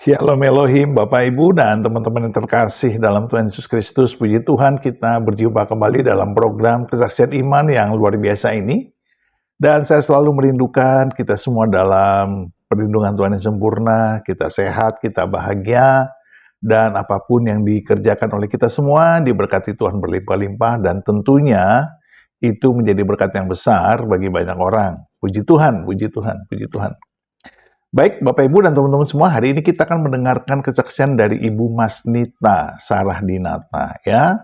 Shalom Elohim, Bapak Ibu dan teman-teman yang terkasih dalam Tuhan Yesus Kristus. Puji Tuhan, kita berjumpa kembali dalam program Kesaksian Iman yang luar biasa ini. Dan saya selalu merindukan kita semua dalam perlindungan Tuhan yang sempurna, kita sehat, kita bahagia, dan apapun yang dikerjakan oleh kita semua diberkati Tuhan berlimpah-limpah, dan tentunya itu menjadi berkat yang besar bagi banyak orang. Puji Tuhan, puji Tuhan, puji Tuhan. Baik, Bapak Ibu dan teman-teman semua, hari ini kita akan mendengarkan kesaksian dari Ibu Masnita Sarah Dinata, ya.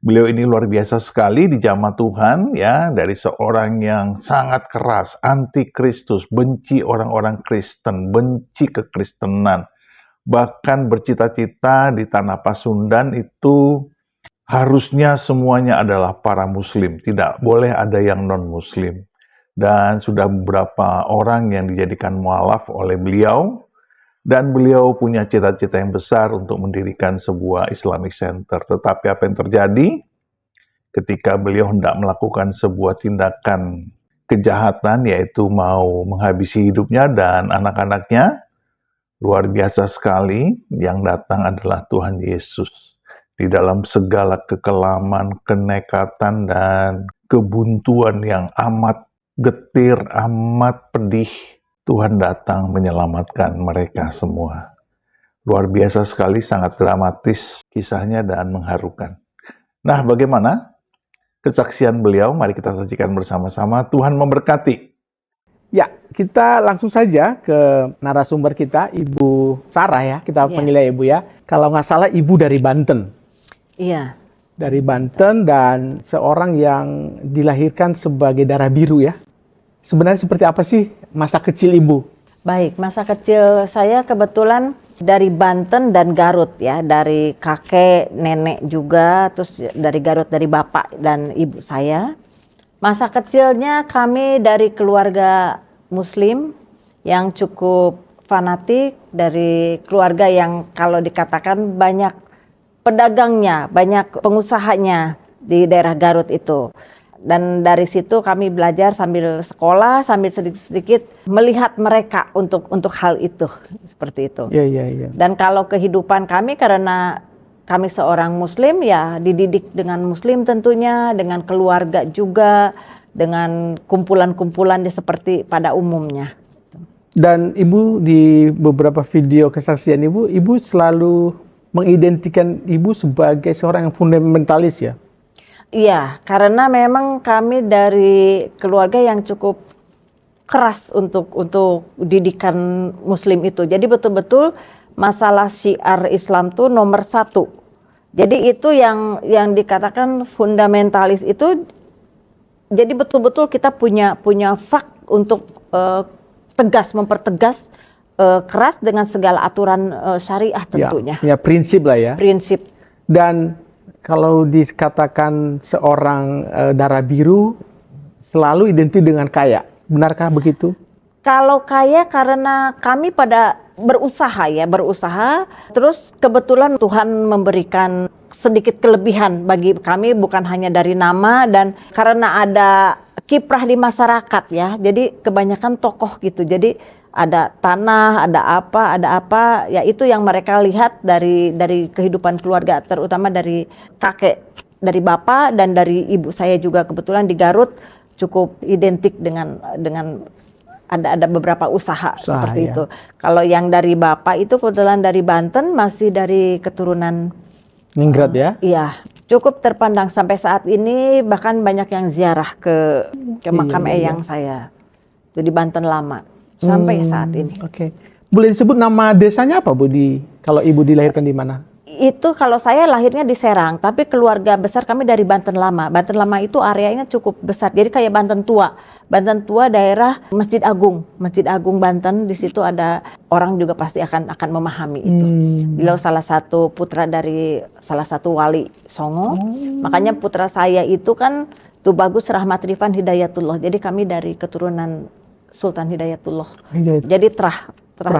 Beliau ini luar biasa sekali di jamaah Tuhan, ya, dari seorang yang sangat keras, anti Kristus, benci orang-orang Kristen, benci kekristenan, bahkan bercita-cita di tanah Pasundan itu harusnya semuanya adalah para Muslim, tidak boleh ada yang non-Muslim. Dan sudah beberapa orang yang dijadikan mualaf oleh beliau, dan beliau punya cita-cita yang besar untuk mendirikan sebuah Islamic Center. Tetapi apa yang terjadi ketika beliau hendak melakukan sebuah tindakan kejahatan, yaitu mau menghabisi hidupnya dan anak-anaknya, luar biasa sekali, yang datang adalah Tuhan Yesus. Di dalam segala kekelaman, kenekatan, dan kebuntuan yang amat getir, amat pedih, Tuhan datang menyelamatkan mereka semua. Luar biasa sekali, sangat dramatis kisahnya dan mengharukan. Nah, bagaimana kesaksian beliau? Mari kita saksikan bersama-sama. Tuhan memberkati. Ya, kita langsung saja ke narasumber kita, Ibu Sarah ya. Kita panggilnya Ibu ya. Kalau nggak salah Ibu dari Banten. Iya. Dari Banten, dan seorang yang dilahirkan sebagai darah biru ya. Sebenarnya seperti apa sih masa kecil Ibu? Baik, masa kecil saya kebetulan dari Banten dan Garut ya, dari kakek, nenek juga, terus dari Garut, dari bapak dan ibu saya. Masa kecilnya kami dari keluarga Muslim yang cukup fanatik, dari keluarga yang kalau dikatakan banyak pedagangnya, banyak pengusahanya di daerah Garut itu. Dan dari situ kami belajar sambil sekolah, sambil sedikit-sedikit melihat mereka untuk hal itu, seperti itu. Iya. Dan kalau kehidupan kami, karena kami seorang Muslim ya, dididik dengan Muslim tentunya, dengan keluarga juga, dengan kumpulan-kumpulan seperti pada umumnya. Dan Ibu di beberapa video kesaksian Ibu selalu mengidentikan Ibu sebagai seorang yang fundamentalis ya? Iya, karena memang kami dari keluarga yang cukup keras untuk didikan Muslim itu. Jadi betul-betul masalah syiar Islam itu nomor satu. Jadi itu yang dikatakan fundamentalis itu. Jadi betul-betul kita punya fak untuk tegas, mempertegas, keras dengan segala aturan syariah tentunya. Ya, prinsip lah ya. Prinsip. Dan kalau dikatakan seorang darah biru selalu identik dengan kaya, benarkah begitu? Kalau kaya karena kami pada berusaha, terus kebetulan Tuhan memberikan sedikit kelebihan bagi kami, bukan hanya dari nama, dan karena ada kiprah di masyarakat ya, jadi kebanyakan tokoh gitu, jadi ada tanah, ada apa, ya itu yang mereka lihat dari kehidupan keluarga, terutama dari kakek, dari bapak dan dari ibu saya juga kebetulan di Garut cukup identik dengan ada beberapa usaha seperti ya. itu. Kalau yang dari bapak itu kebetulan dari Banten, masih dari keturunan Ningrat ya? Iya, cukup terpandang sampai saat ini, bahkan banyak yang ziarah ke makam eyang saya itu di Banten lama. Sampai saat ini. Oke. Boleh disebut nama desanya apa Bu, kalau Ibu dilahirkan di mana? Itu kalau saya lahirnya di Serang, tapi keluarga besar kami dari Banten Lama. Banten Lama itu areanya cukup besar, jadi kayak Banten Tua. Banten Tua daerah Masjid Agung Banten, di situ ada orang juga pasti akan memahami itu. Beliau salah satu putra dari salah satu wali Songo. Makanya putra saya itu kan Tubagus Rahmat Rifan Hidayatullah. Jadi kami dari keturunan Sultan Hidayatullah. Jadi terah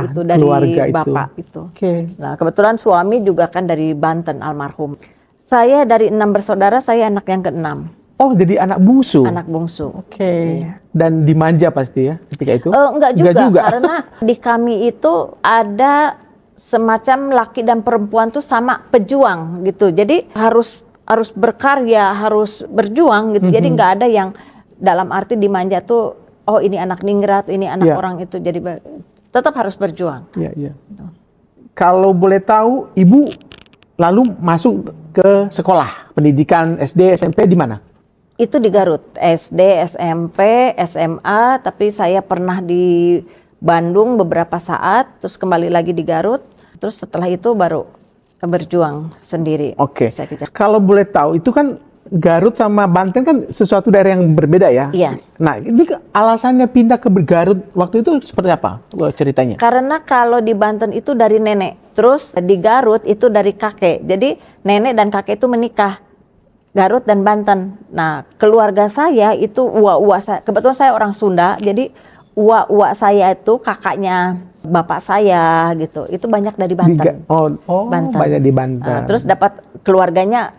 itu dari bapak itu. Okay. Nah, kebetulan suami juga kan dari Banten almarhum. Saya dari 6 bersaudara, saya anak yang ke-6. Oh, jadi anak bungsu. Anak bungsu. Oke. Iya. Dan dimanja pasti ya ketika itu? Enggak juga, karena di kami itu ada semacam laki dan perempuan tuh sama pejuang gitu. Jadi harus berkarya, harus berjuang gitu. Jadi nggak ada yang dalam arti dimanja tuh, oh ini anak ningrat, ini anak orang itu. Jadi tetap harus berjuang. Iya, iya. Kalau boleh tahu, Ibu lalu masuk ke sekolah pendidikan SD, SMP di mana? Itu di Garut, SD, SMP, SMA, tapi saya pernah di Bandung beberapa saat, terus kembali lagi di Garut, terus setelah itu baru berjuang sendiri. Oke. Saya kejar. Kalau boleh tahu, itu kan Garut sama Banten kan sesuatu daerah yang berbeda ya? Iya. Nah, ini alasannya pindah ke Garut waktu itu seperti apa ceritanya? Karena kalau di Banten itu dari nenek, terus di Garut itu dari kakek. Jadi nenek dan kakek itu menikah, Garut dan Banten. Nah, keluarga saya itu uwa-uwa saya, kebetulan saya orang Sunda, jadi uwa-uwa saya itu kakaknya bapak saya gitu. Itu banyak dari Banten. Banten. Banyak di Banten. Nah, terus dapat keluarganya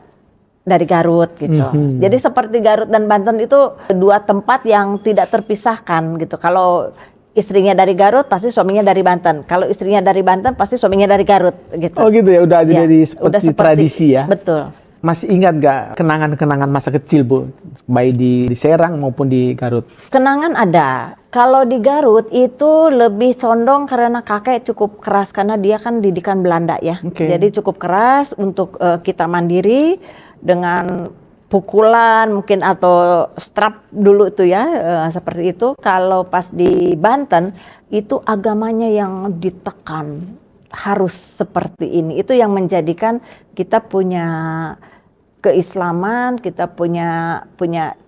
dari Garut gitu. Jadi seperti Garut dan Banten itu dua tempat yang tidak terpisahkan gitu. Kalau istrinya dari Garut pasti suaminya dari Banten. Kalau istrinya dari Banten pasti suaminya dari Garut gitu. Oh gitu ya, udah Ya, jadi seperti tradisi ya. Betul. Masih ingat gak kenangan-kenangan masa kecil, Bu? Baik di Serang maupun di Garut. Kenangan ada. Kalau di Garut itu lebih condong karena kakek cukup keras karena dia kan didikan Belanda ya. Jadi cukup keras untuk kita mandiri dengan pukulan mungkin atau strap dulu itu ya, seperti itu. Kalau pas di Banten itu agamanya yang ditekan, harus seperti ini. Itu yang menjadikan kita punya keislaman, kita punya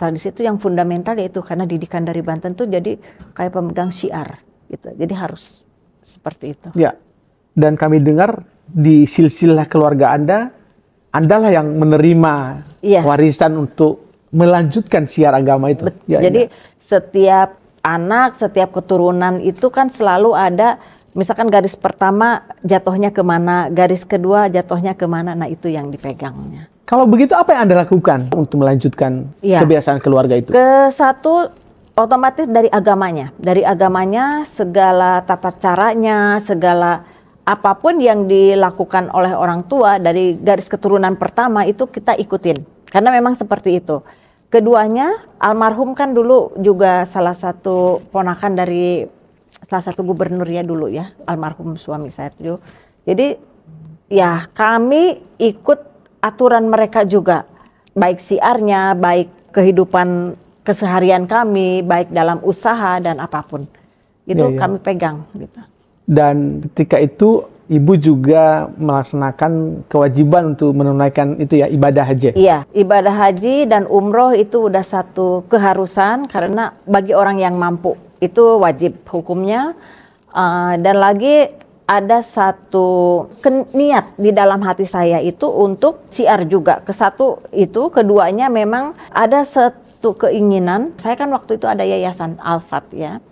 tradisi itu yang fundamental, yaitu karena didikan dari Banten tuh jadi kayak pemegang syiar gitu. Jadi harus seperti itu. Ya. Dan kami dengar di silsilah keluarga Anda lah yang menerima warisan untuk melanjutkan syiar agama itu. Jadi setiap anak, setiap keturunan itu kan selalu ada, misalkan garis pertama jatuhnya kemana, garis kedua jatuhnya kemana, nah itu yang dipegangnya. Kalau begitu apa yang Anda lakukan untuk melanjutkan kebiasaan keluarga itu? Satu, otomatis dari agamanya segala tata caranya, segala apapun yang dilakukan oleh orang tua dari garis keturunan pertama itu kita ikutin, karena memang seperti itu. Keduanya, almarhum kan dulu juga salah satu ponakan dari salah satu gubernur ya dulu ya, almarhum suami saya itu. Jadi ya kami ikut aturan mereka juga, baik syiarnya, baik kehidupan keseharian kami, baik dalam usaha dan apapun. Itu kami pegang gitu. Dan ketika itu Ibu juga melaksanakan kewajiban untuk menunaikan itu ya, ibadah haji. Iya, ibadah haji dan umroh itu udah satu keharusan karena bagi orang yang mampu itu wajib hukumnya. Dan lagi ada satu niat di dalam hati saya itu untuk syiar juga. Kesatu itu, keduanya memang ada satu keinginan. Saya kan waktu itu ada yayasan Al-Fat ya.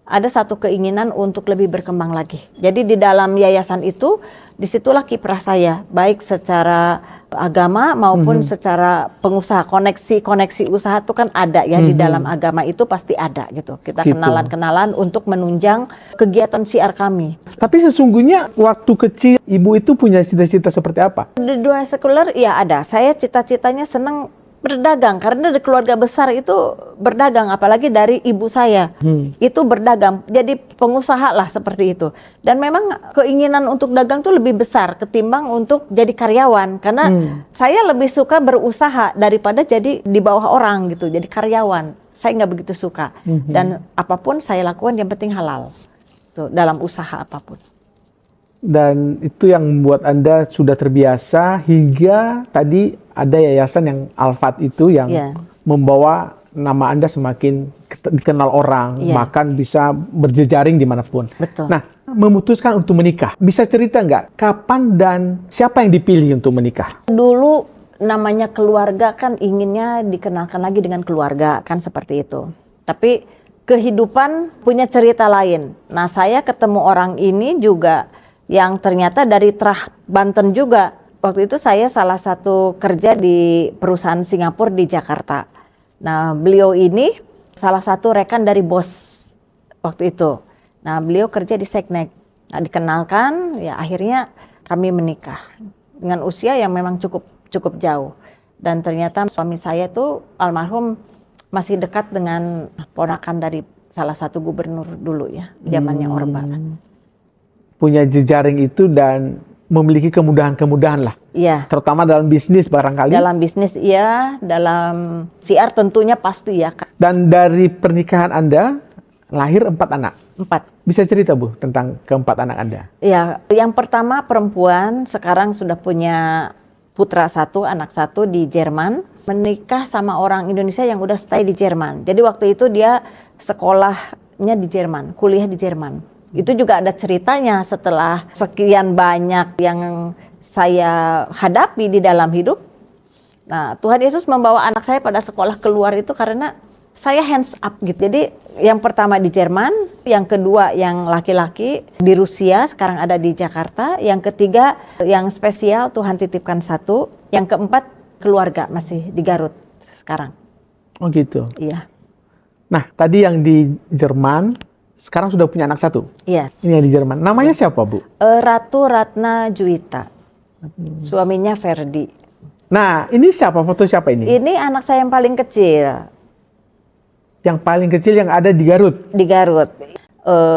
Ada satu keinginan untuk lebih berkembang lagi. Jadi di dalam yayasan itu, disitulah kiprah saya, baik secara agama maupun secara pengusaha. Koneksi usaha itu kan ada ya, di dalam agama itu pasti ada gitu. Kita kenalan-kenalan untuk menunjang kegiatan syiar kami. Tapi sesungguhnya waktu kecil Ibu itu punya cita-cita seperti apa? Di dunia sekuler ya ada. Saya cita-citanya senang berdagang, karena dari keluarga besar itu berdagang, apalagi dari ibu saya itu berdagang, jadi pengusaha lah seperti itu. Dan memang keinginan untuk dagang tuh lebih besar ketimbang untuk jadi karyawan, karena saya lebih suka berusaha daripada jadi di bawah orang gitu, jadi karyawan. Saya nggak begitu suka. Dan apapun saya lakukan yang penting halal tuh, dalam usaha apapun. Dan itu yang membuat Anda sudah terbiasa hingga tadi ada yayasan yang Al-Fat itu yang membawa nama Anda semakin dikenal orang, bahkan bisa berjejaring dimanapun. Betul. Nah, memutuskan untuk menikah, bisa cerita nggak kapan dan siapa yang dipilih untuk menikah? Dulu namanya keluarga kan inginnya dikenalkan lagi dengan keluarga, kan seperti itu. Tapi kehidupan punya cerita lain. Nah, saya ketemu orang ini juga yang ternyata dari Trah Banten juga. Waktu itu saya salah satu kerja di perusahaan Singapura di Jakarta. Nah, beliau ini salah satu rekan dari bos waktu itu. Nah, beliau kerja di Seknek. Nah, dikenalkan, ya akhirnya kami menikah dengan usia yang memang cukup jauh. Dan ternyata suami saya tuh almarhum masih dekat dengan ponakan dari salah satu gubernur dulu ya, zamannya Orba. Punya jejaring itu dan memiliki kemudahan-kemudahan lah. Iya. Terutama dalam bisnis barangkali. Dalam bisnis iya, dalam siar tentunya pasti ya. Dan dari pernikahan Anda lahir 4 anak. 4. Bisa cerita Bu tentang keempat anak Anda? Ya, yang pertama perempuan, sekarang sudah punya putra 1, anak 1 di Jerman. Menikah sama orang Indonesia yang udah stay di Jerman. Jadi waktu itu dia sekolahnya di Jerman, kuliah di Jerman. Itu juga ada ceritanya setelah sekian banyak yang saya hadapi di dalam hidup. Nah, Tuhan Yesus membawa anak saya pada sekolah keluar itu karena saya hands up gitu. Jadi yang pertama di Jerman, yang kedua yang laki-laki di Rusia, sekarang ada di Jakarta. Yang ketiga yang spesial Tuhan titipkan 1. Yang keempat keluarga masih di Garut sekarang. Oh gitu. Iya. Nah tadi yang di Jerman, sekarang sudah punya anak 1. Iya. Ini yang di Jerman. Namanya siapa Bu? Ratu Ratna Juwita. Suaminya Ferdi. Nah ini siapa? Foto siapa ini? Ini anak saya yang paling kecil. Yang paling kecil yang ada di Garut? Di Garut.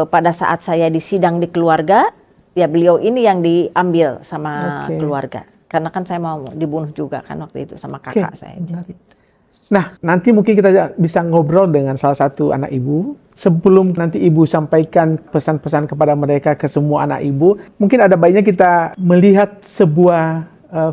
Pada saat saya disidang di keluarga, ya beliau ini yang diambil sama keluarga. Karena kan saya mau dibunuh juga kan waktu itu sama kakak saya. Nah, nanti mungkin kita bisa ngobrol dengan salah satu anak ibu. Sebelum nanti ibu sampaikan pesan-pesan kepada mereka, ke semua anak ibu, mungkin ada baiknya kita melihat sebuah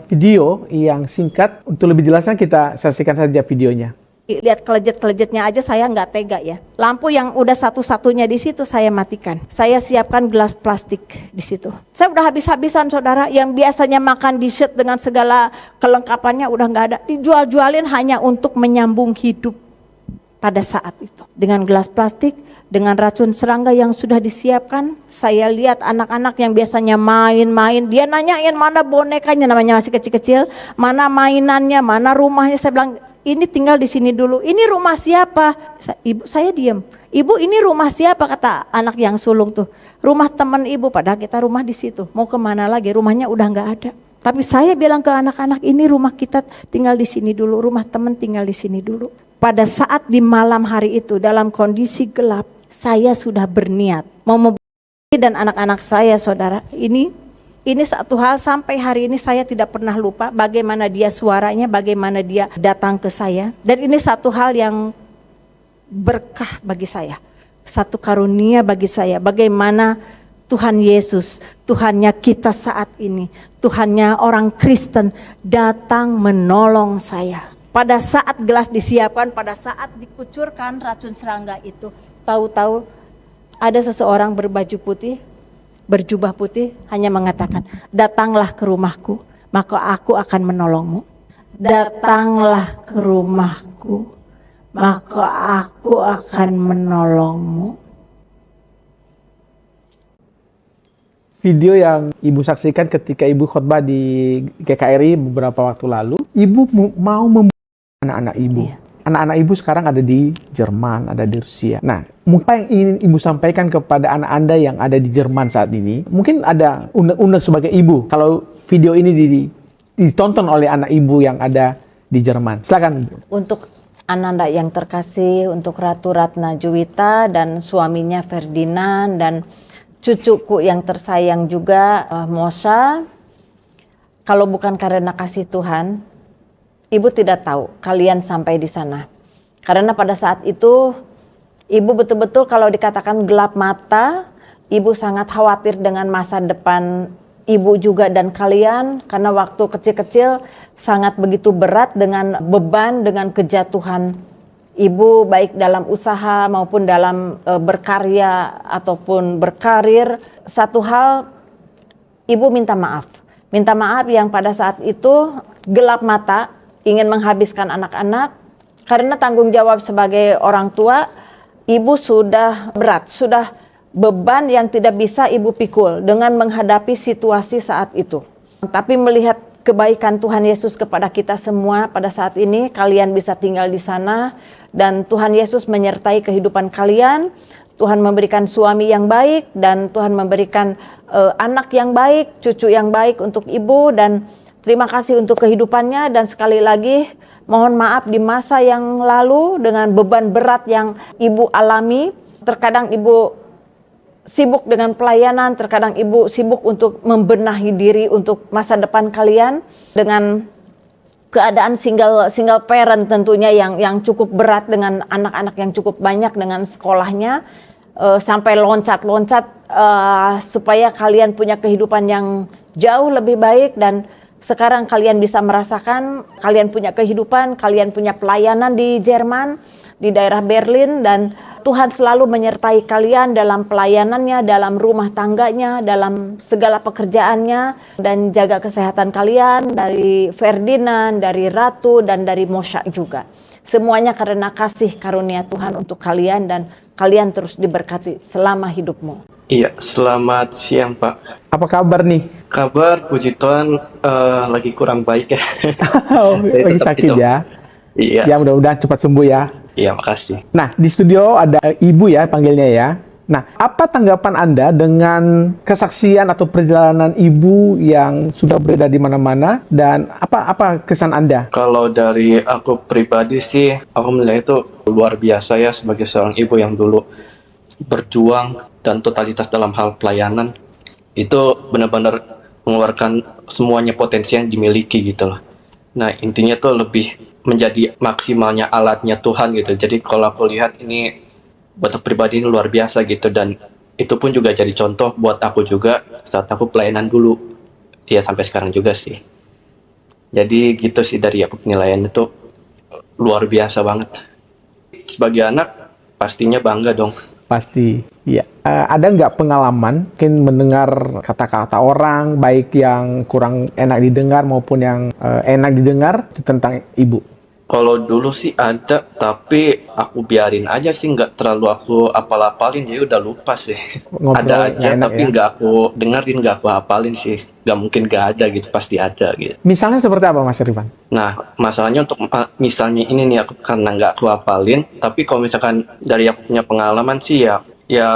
video yang singkat. Untuk lebih jelasnya kita saksikan saja videonya. Lihat kelejet-kelejetnya aja saya nggak tega ya. Lampu yang udah satu-satunya di situ saya matikan. Saya siapkan gelas plastik di situ. Saya udah habis-habisan saudara, yang biasanya makan dessert dengan segala kelengkapannya udah nggak ada. Dijual-jualin hanya untuk menyambung hidup pada saat itu. Dengan gelas plastik, dengan racun serangga yang sudah disiapkan, saya lihat anak-anak yang biasanya main-main, dia nanyain mana bonekanya, namanya masih kecil-kecil, mana mainannya, mana rumahnya. Saya bilang, ini tinggal di sini dulu. Ini rumah siapa? Ibu, saya diam. Ibu, ini rumah siapa? Kata anak yang sulung tuh. Rumah teman ibu. Padahal kita rumah di situ. Mau kemana lagi? Rumahnya udah nggak ada. Tapi saya bilang ke anak-anak, ini rumah kita tinggal di sini dulu. Rumah teman tinggal di sini dulu. Pada saat di malam hari itu dalam kondisi gelap, saya sudah berniat mau dan anak-anak saya saudara. Ini satu hal sampai hari ini saya tidak pernah lupa bagaimana dia suaranya, bagaimana dia datang ke saya. Dan ini satu hal yang berkah bagi saya. Satu karunia bagi saya, bagaimana Tuhan Yesus, Tuhannya kita saat ini, Tuhannya orang Kristen datang menolong saya. Pada saat gelas disiapkan, pada saat dikucurkan racun serangga itu, tahu-tahu ada seseorang berbaju putih, berjubah putih, hanya mengatakan, datanglah ke rumahku, maka aku akan menolongmu. Datanglah ke rumahku, maka aku akan menolongmu. Video yang ibu saksikan ketika ibu khotbah di GKRI beberapa waktu lalu, ibu mau membuat anak-anak ibu. Iya. Anak-anak ibu sekarang ada di Jerman, ada di Rusia. Nah, apa yang ingin ibu sampaikan kepada anak Anda yang ada di Jerman saat ini? Mungkin ada unek-unek sebagai ibu kalau video ini ditonton oleh anak ibu yang ada di Jerman. Silakan. Untuk Ananda yang terkasih, untuk Ratu Ratna Juwita dan suaminya Ferdinand dan cucuku yang tersayang juga Mosha. Kalau bukan karena kasih Tuhan, ibu tidak tahu kalian sampai di sana. Karena pada saat itu ibu betul-betul kalau dikatakan gelap mata, ibu sangat khawatir dengan masa depan ibu juga dan kalian. Karena waktu kecil-kecil sangat begitu berat dengan beban, dengan kejatuhan ibu baik dalam usaha maupun dalam berkarya ataupun berkarir. Satu hal, ibu minta maaf. Minta maaf yang pada saat itu gelap mata, ingin menghabiskan anak-anak, karena tanggung jawab sebagai orang tua, ibu sudah berat, sudah beban yang tidak bisa ibu pikul dengan menghadapi situasi saat itu. Tapi melihat kebaikan Tuhan Yesus kepada kita semua pada saat ini, kalian bisa tinggal di sana dan Tuhan Yesus menyertai kehidupan kalian. Tuhan memberikan suami yang baik, dan Tuhan memberikan anak yang baik, cucu yang baik untuk ibu, dan terima kasih untuk kehidupannya. Dan sekali lagi mohon maaf di masa yang lalu dengan beban berat yang ibu alami. Terkadang ibu sibuk dengan pelayanan, terkadang ibu sibuk untuk membenahi diri untuk masa depan kalian dengan keadaan single parent tentunya yang cukup berat, dengan anak-anak yang cukup banyak, dengan sekolahnya sampai loncat-loncat supaya kalian punya kehidupan yang jauh lebih baik. Dan sekarang kalian bisa merasakan kalian punya kehidupan, kalian punya pelayanan di Jerman, di daerah Berlin, dan Tuhan selalu menyertai kalian dalam pelayanannya, dalam rumah tangganya, dalam segala pekerjaannya, dan jaga kesehatan kalian dari Ferdinand, dari Ratu, dan dari Mosha juga. Semuanya karena kasih karunia Tuhan untuk kalian, dan kalian terus diberkati selama hidupmu. Iya, selamat siang Pak. Apa kabar nih? Kabar puji Tuhan lagi kurang baik ya. Lagi sakit ya? Iya. Ya mudah-mudahan cepat sembuh ya. Iya, makasih. Nah, di studio ada Ibu ya panggilnya ya. Nah, apa tanggapan Anda dengan kesaksian atau perjalanan Ibu yang sudah beredar di mana-mana, dan apa kesan Anda? Kalau dari aku pribadi sih, aku menilai itu luar biasa ya sebagai seorang ibu yang dulu berjuang dan totalitas dalam hal pelayanan. Itu benar-benar mengeluarkan semuanya potensi yang dimiliki gitu loh. Nah, intinya tuh lebih menjadi maksimalnya alatnya Tuhan gitu. Jadi kalau aku lihat ini buat aku pribadi ini luar biasa gitu, dan itu pun juga jadi contoh buat aku juga saat aku pelayanan dulu. Ya sampai sekarang juga sih. Jadi gitu sih dari aku, penilaian itu luar biasa banget. Sebagai anak pastinya bangga dong. Pasti, ya. Ada nggak pengalaman mungkin mendengar kata-kata orang, baik yang kurang enak didengar maupun yang enak didengar tentang Ibu? Kalau dulu sih ada, tapi aku biarin aja sih, nggak terlalu aku apal-apalin, jadi udah lupa sih. Ngobrol Ada aja, nggak enak tapi ya? nggak aku dengerin, nggak aku hafalin sih. Nggak mungkin nggak ada gitu, pasti ada gitu. Misalnya seperti apa Mas Rifan? Nah, masalahnya untuk misalnya ini nih, aku karena nggak aku hafalin, tapi kalau misalkan dari aku punya pengalaman sih ya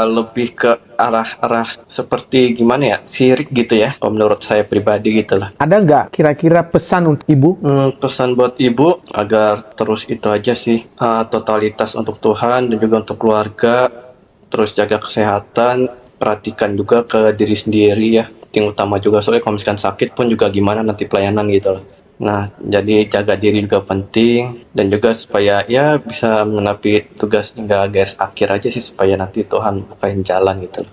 lebih ke arah seperti gimana ya, sirik gitu ya, kalau menurut saya pribadi gitu lah. Ada nggak kira-kira pesan untuk Ibu? Pesan buat ibu agar terus itu aja sih, totalitas untuk Tuhan dan juga untuk keluarga, terus jaga kesehatan, perhatikan juga ke diri sendiri ya, yang utama juga, soalnya kalau misalkan sakit pun juga gimana nanti pelayanan gitu loh. Nah, jadi jaga diri juga penting, dan juga supaya ya bisa menepi tugas hingga garis akhir aja sih, supaya nanti Tuhan bukain jalan gitu loh.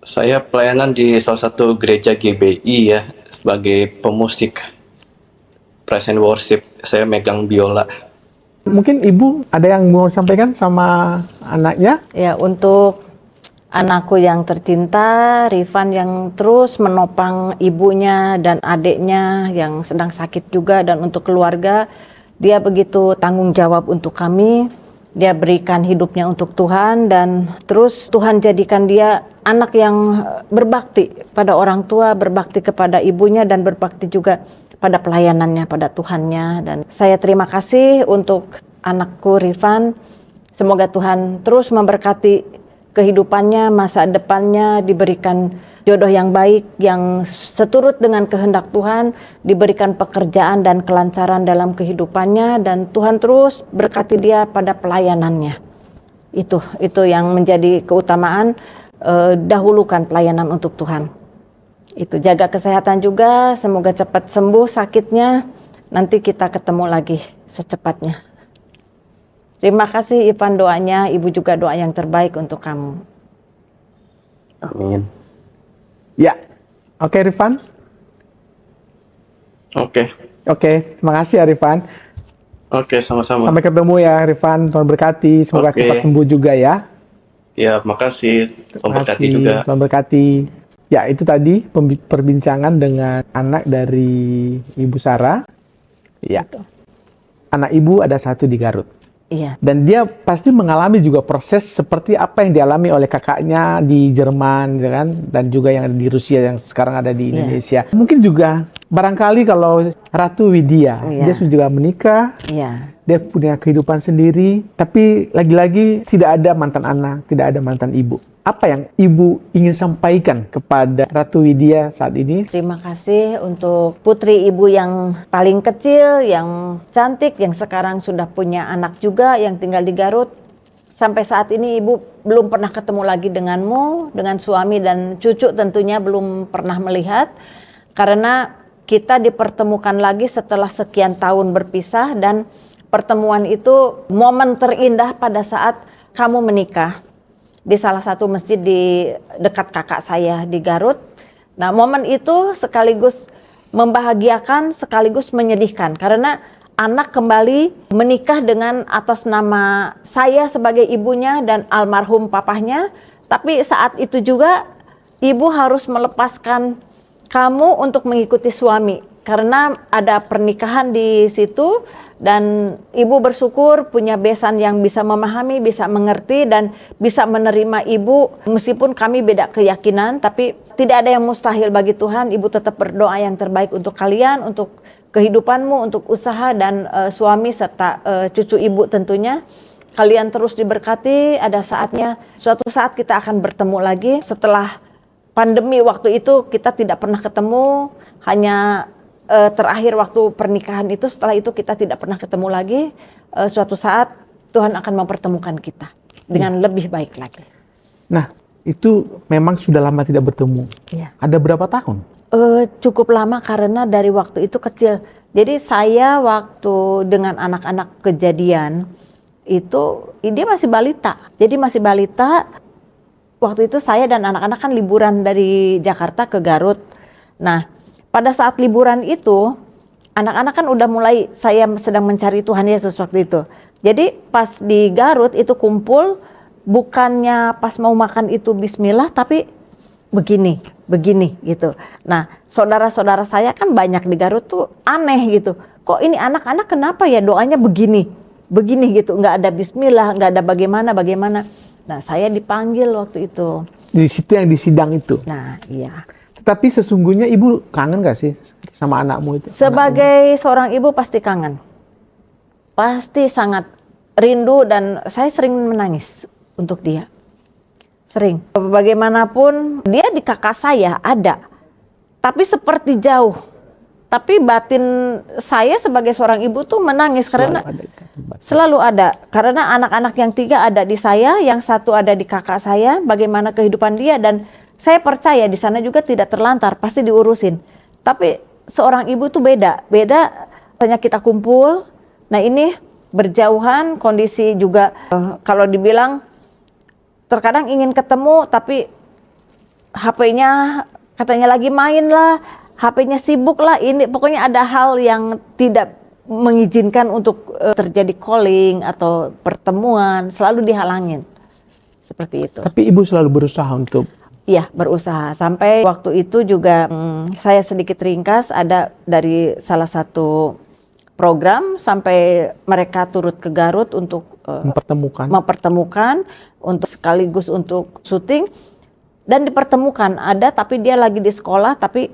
Saya pelayanan di salah satu gereja GBI ya, sebagai pemusik, praise and worship. Saya megang biola. Mungkin Ibu ada yang mau sampaikan sama anaknya? Ya, untuk anakku yang tercinta, Rifan, yang terus menopang ibunya dan adiknya yang sedang sakit juga, dan untuk keluarga, dia begitu tanggung jawab untuk kami. Dia berikan hidupnya untuk Tuhan, dan terus Tuhan jadikan dia anak yang berbakti pada orang tua, berbakti kepada ibunya, dan berbakti juga pada pelayanannya, pada Tuhannya. Dan saya terima kasih untuk anakku Rifan. Semoga Tuhan terus memberkati kehidupannya, masa depannya, diberikan jodoh yang baik, yang seturut dengan kehendak Tuhan, diberikan pekerjaan dan kelancaran dalam kehidupannya, dan Tuhan terus berkati dia pada pelayanannya. Itu yang menjadi keutamaan, dahulukan pelayanan untuk Tuhan. Itu, jaga kesehatan juga, semoga cepat sembuh sakitnya, nanti kita ketemu lagi secepatnya. Terima kasih Ivan doanya, Ibu juga doa yang terbaik untuk kamu. Amin. Ya, oke Rifan. Oke, Terima kasih ya Rifan. oke, sama-sama. Sampai ketemu ya Rifan, Tuhan berkati, semoga Oke. cepat sembuh juga ya. Ya, makasih. Tuhan berkati Terima kasih, juga. Tuhan berkati. Ya, itu tadi perbincangan dengan anak dari Ibu Sarah. Ya, anak Ibu ada satu di Garut. Iya. Dan dia pasti mengalami juga proses seperti apa yang dialami oleh kakaknya di Jerman, ya kan? Dan juga yang ada di Rusia, yang sekarang ada di Indonesia. Mungkin juga barangkali kalau Ratu Widya, Iya. dia sudah juga menikah, Iya. dia punya kehidupan sendiri, tapi lagi-lagi tidak ada mantan anak, tidak ada mantan ibu. Apa yang ibu ingin sampaikan kepada Ratu Widya saat ini? Terima kasih untuk putri ibu yang paling kecil, yang cantik, yang sekarang sudah punya anak juga, yang tinggal di Garut. Sampai saat ini ibu belum pernah ketemu lagi denganmu, dengan suami dan cucu tentunya belum pernah melihat. Karena kita dipertemukan lagi setelah sekian tahun berpisah, dan pertemuan itu momen terindah pada saat kamu menikah di salah satu masjid di dekat kakak saya di Garut. Nah, momen itu sekaligus membahagiakan, sekaligus menyedihkan karena anak kembali menikah dengan atas nama saya sebagai ibunya dan almarhum papahnya. Tapi saat itu juga ibu harus melepaskan kamu untuk mengikuti suami karena ada pernikahan di situ. Dan ibu bersyukur punya besan yang bisa memahami, bisa mengerti dan bisa menerima ibu meskipun kami beda keyakinan, tapi tidak ada yang mustahil bagi Tuhan. Ibu tetap berdoa yang terbaik untuk kalian, untuk kehidupanmu, untuk usaha dan suami serta cucu ibu tentunya. Kalian terus diberkati, ada saatnya suatu saat kita akan bertemu lagi. Setelah pandemi waktu itu kita tidak pernah ketemu, hanya terakhir waktu pernikahan itu, setelah itu kita tidak pernah ketemu lagi. Suatu saat Tuhan akan mempertemukan kita dengan lebih baik lagi. Nah, itu memang sudah lama tidak bertemu. Ya. Ada berapa tahun? Cukup lama karena dari waktu itu kecil. Jadi saya waktu dengan anak-anak kejadian itu, dia masih balita. Jadi masih balita, waktu itu saya dan anak-anak kan liburan dari Jakarta ke Garut. Nah, pada saat liburan itu, anak-anak kan udah mulai, saya sedang mencari Tuhan Yesus waktu itu. Jadi pas di Garut itu kumpul, bukannya pas mau makan itu bismillah, tapi begini gitu. Nah, saudara-saudara saya kan banyak di Garut tuh aneh gitu. Kok ini anak-anak kenapa ya doanya begini gitu, nggak ada bismillah, nggak ada bagaimana. Nah, saya dipanggil waktu itu. Di situ yang di sidang itu. Nah, iya. Tapi sesungguhnya ibu kangen gak sih sama anakmu itu? Sebagai seorang ibu pasti kangen. Pasti sangat rindu dan saya sering menangis untuk dia. Sering. Bagaimanapun dia di kakak saya ada. Tapi seperti jauh. Tapi batin saya sebagai seorang ibu tuh menangis karena selalu ada. Karena anak-anak yang 3 ada di saya, yang 1 ada di kakak saya, bagaimana kehidupan dia, dan saya percaya di sana juga tidak terlantar, pasti diurusin. Tapi seorang ibu tuh beda. Hanya kita kumpul. Nah, ini berjauhan, kondisi juga kalau dibilang terkadang ingin ketemu tapi HP-nya katanya lagi main lah, HP-nya sibuk lah. Ini pokoknya ada hal yang tidak mengizinkan untuk terjadi calling atau pertemuan, selalu dihalangin. Seperti itu. Tapi ibu selalu berusaha untuk... Iya, berusaha. Sampai waktu itu juga saya sedikit ringkas ada dari salah satu program sampai mereka turut ke Garut untuk mempertemukan untuk sekaligus untuk syuting dan dipertemukan ada, tapi dia lagi di sekolah tapi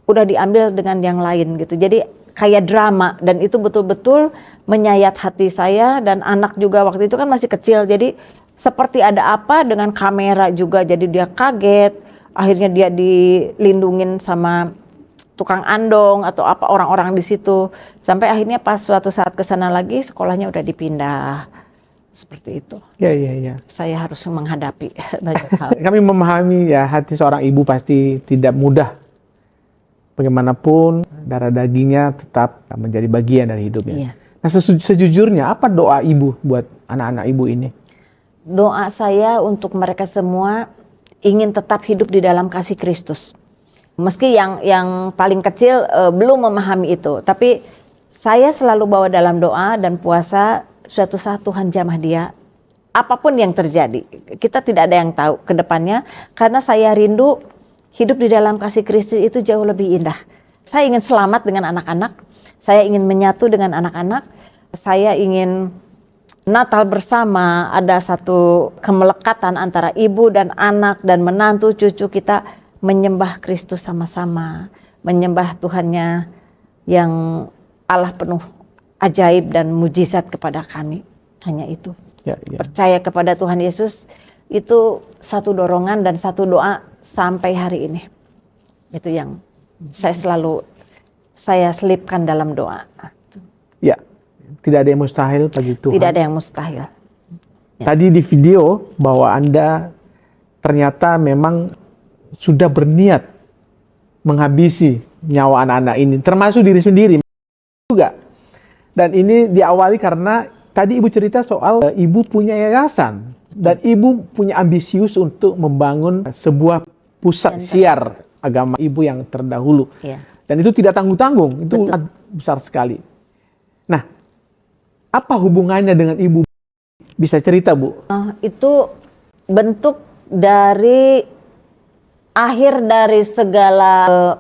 udah diambil dengan yang lain gitu. Jadi kayak drama, dan itu betul-betul menyayat hati saya, dan anak juga waktu itu kan masih kecil, jadi seperti ada apa dengan kamera juga, jadi dia kaget. Akhirnya dia dilindungin sama tukang andong atau apa orang-orang di situ. Sampai akhirnya pas suatu saat ke sana lagi, sekolahnya udah dipindah. Seperti itu. Ya. Saya harus menghadapi banyak hal. Kami memahami ya, hati seorang ibu pasti tidak mudah. Bagaimanapun darah dagingnya tetap menjadi bagian dari hidupnya. Iya. Nah, sejujurnya apa doa ibu buat anak-anak ibu ini? Doa saya untuk mereka semua ingin tetap hidup di dalam kasih Kristus. Meski yang paling kecil belum memahami itu, tapi saya selalu bawa dalam doa dan puasa, suatu saat Tuhan jamah dia. Apapun yang terjadi, kita tidak ada yang tahu ke depannya, karena saya rindu hidup di dalam kasih Kristus itu jauh lebih indah. Saya ingin selamat dengan anak-anak, saya ingin menyatu dengan anak-anak, saya ingin Natal bersama, ada satu kemelekatan antara ibu dan anak dan menantu cucu kita menyembah Kristus sama-sama, menyembah Tuhannya yang Allah penuh ajaib dan mujizat kepada kami. Hanya itu. Ya. Percaya kepada Tuhan Yesus itu satu dorongan dan satu doa sampai hari ini. Itu yang saya selipkan dalam doa. Ya, tidak ada yang mustahil bagi Tuhan. Tidak ada yang mustahil. Tadi di video bahwa Anda ternyata memang sudah berniat menghabisi nyawa anak-anak ini, termasuk diri sendiri juga. Dan ini diawali karena tadi Ibu cerita soal Ibu punya yayasan dan Ibu punya ambisius untuk membangun sebuah pusat siar agama Ibu yang terdahulu. Ya. Dan itu tidak tanggung-tanggung, itu sangat besar sekali. Nah, apa hubungannya dengan Ibu? Bisa cerita, Bu? Itu bentuk dari akhir dari segala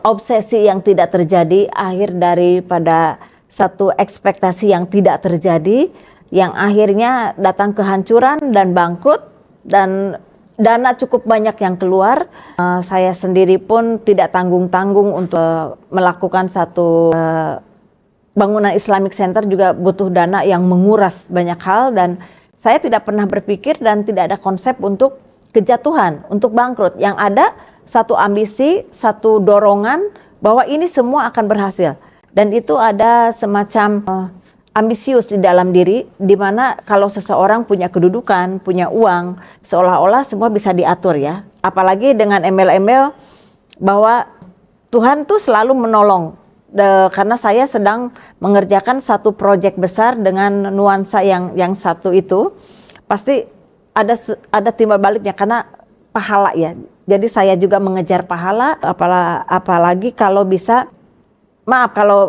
obsesi yang tidak terjadi, akhir daripada satu ekspektasi yang tidak terjadi, yang akhirnya datang kehancuran dan bangkrut, dan dana cukup banyak yang keluar. Saya sendiri pun tidak tanggung-tanggung untuk melakukan satu bangunan Islamic Center, juga butuh dana yang menguras banyak hal, dan saya tidak pernah berpikir dan tidak ada konsep untuk kejatuhan, untuk bangkrut. Yang ada satu ambisi, satu dorongan bahwa ini semua akan berhasil. Dan itu ada semacam ambisius di dalam diri, di mana kalau seseorang punya kedudukan, punya uang, seolah-olah semua bisa diatur ya. Apalagi dengan email-email bahwa Tuhan tuh selalu menolong. Karena saya sedang mengerjakan satu proyek besar dengan nuansa yang satu itu, pasti ada timbal baliknya karena pahala ya. Jadi saya juga mengejar pahala, apalagi kalau bisa,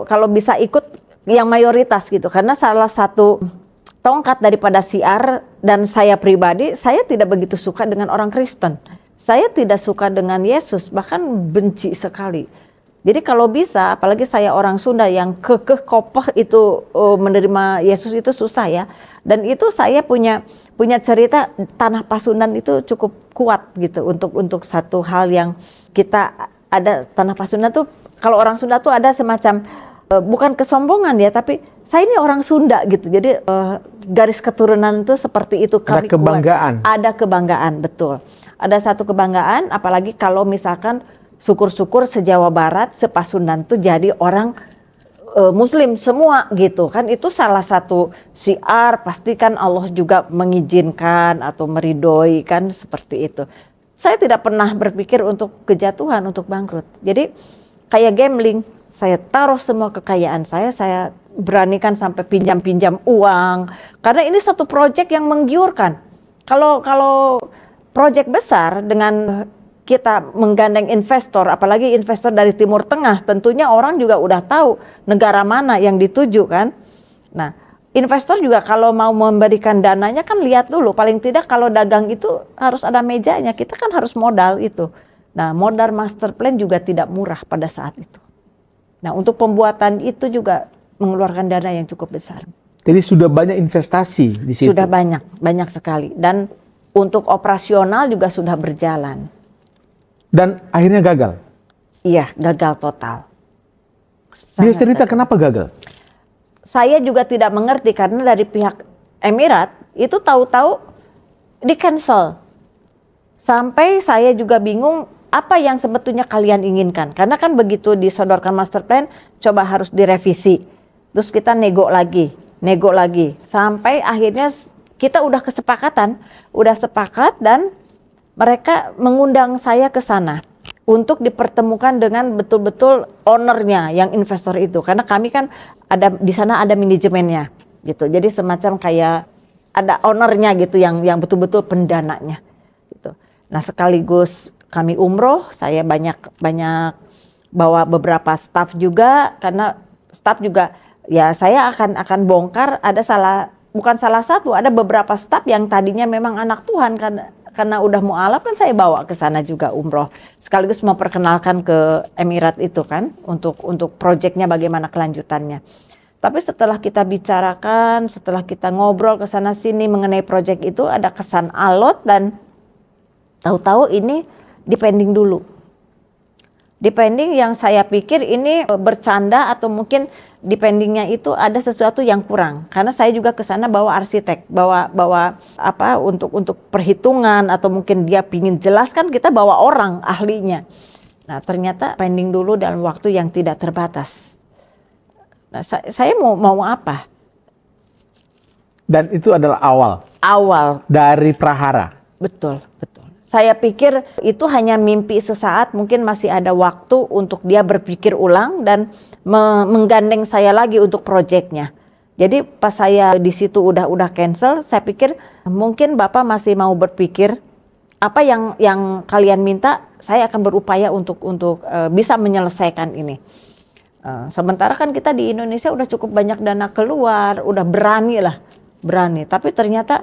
kalau bisa ikut yang mayoritas gitu. Karena salah satu tongkat daripada siar dan saya pribadi, saya tidak begitu suka dengan orang Kristen. Saya tidak suka dengan Yesus, bahkan benci sekali. Jadi kalau bisa, apalagi saya orang Sunda yang kekeh kokoh itu menerima Yesus itu susah ya. Dan itu saya punya cerita tanah Pasundan itu cukup kuat gitu untuk satu hal yang kita ada. Tanah Pasundan tuh kalau orang Sunda tuh ada semacam bukan kesombongan ya, tapi saya ini orang Sunda gitu. Jadi garis keturunan itu seperti itu. Ada kebanggaan. Ada kebanggaan, betul. Ada satu kebanggaan, apalagi kalau misalkan syukur-syukur se-Jawa Barat, se-Pasundan tuh jadi orang Muslim semua gitu kan. Itu salah satu syiar, pastikan Allah juga mengizinkan atau meridoi kan, seperti itu. Saya tidak pernah berpikir untuk kejatuhan, untuk bangkrut. Jadi kayak gambling, saya taruh semua kekayaan saya beranikan sampai pinjam-pinjam uang. Karena ini satu proyek yang menggiurkan. Kalau proyek besar dengan kita menggandeng investor, apalagi investor dari Timur Tengah, tentunya orang juga udah tahu negara mana yang dituju kan. Nah, investor juga kalau mau memberikan dananya kan lihat dulu, paling tidak kalau dagang itu harus ada mejanya, kita kan harus modal itu. Nah, modal master plan juga tidak murah pada saat itu. Nah, untuk pembuatan itu juga mengeluarkan dana yang cukup besar. Jadi sudah banyak investasi di situ? Sudah banyak sekali. Dan untuk operasional juga sudah berjalan. Dan akhirnya gagal? Iya, gagal total. Dia cerita kenapa gagal? Saya juga tidak mengerti karena dari pihak Emirat itu tahu-tahu di cancel. Sampai saya juga bingung apa yang sebetulnya kalian inginkan. Karena kan begitu disodorkan master plan, coba harus direvisi. Terus kita nego lagi. Sampai akhirnya kita udah sepakat dan mereka mengundang saya ke sana untuk dipertemukan dengan betul-betul ownernya yang investor itu, karena kami kan ada di sana, ada manajemennya gitu. Jadi semacam kayak ada ownernya gitu yang betul-betul pendananya gitu. Nah, sekaligus kami umroh, saya banyak bawa beberapa staff juga, karena staff juga ya saya akan bongkar ada bukan salah satu, ada beberapa staff yang tadinya memang anak Tuhan karena udah mualaf kan saya bawa ke sana juga umroh, sekaligus memperkenalkan ke Emirat itu kan untuk proyeknya bagaimana kelanjutannya. Tapi setelah kita bicarakan, setelah kita ngobrol ke sana sini mengenai proyek itu, ada kesan alot dan tahu-tahu ini dipending dulu. Depending yang saya pikir ini bercanda atau mungkin dependingnya itu ada sesuatu yang kurang. Karena saya juga ke sana bawa arsitek, bawa apa untuk perhitungan atau mungkin dia pingin jelaskan, kita bawa orang ahlinya. Nah, ternyata pending dulu dalam waktu yang tidak terbatas. Nah, saya mau apa? Dan itu adalah awal dari prahara. Betul. Saya pikir itu hanya mimpi sesaat, mungkin masih ada waktu untuk dia berpikir ulang dan menggandeng saya lagi untuk proyeknya. Jadi pas saya di situ udah cancel, saya pikir mungkin Bapak masih mau berpikir apa yang kalian minta, saya akan berupaya untuk bisa menyelesaikan ini. Sementara kan kita di Indonesia udah cukup banyak dana keluar, udah berani. Tapi ternyata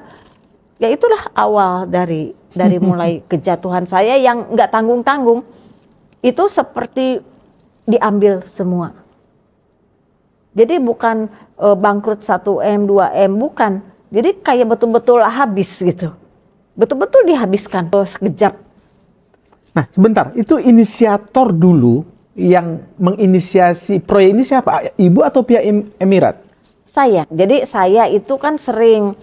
ya itulah awal dari mulai kejatuhan saya yang nggak tanggung-tanggung. Itu seperti diambil semua. Jadi bukan bangkrut 1M, 2M, bukan. Jadi kayak betul-betul habis gitu. Betul-betul dihabiskan sekejap. Nah, sebentar, itu inisiator dulu yang menginisiasi proyek ini siapa? Ibu atau pihak Emirat? Saya. Jadi saya itu kan sering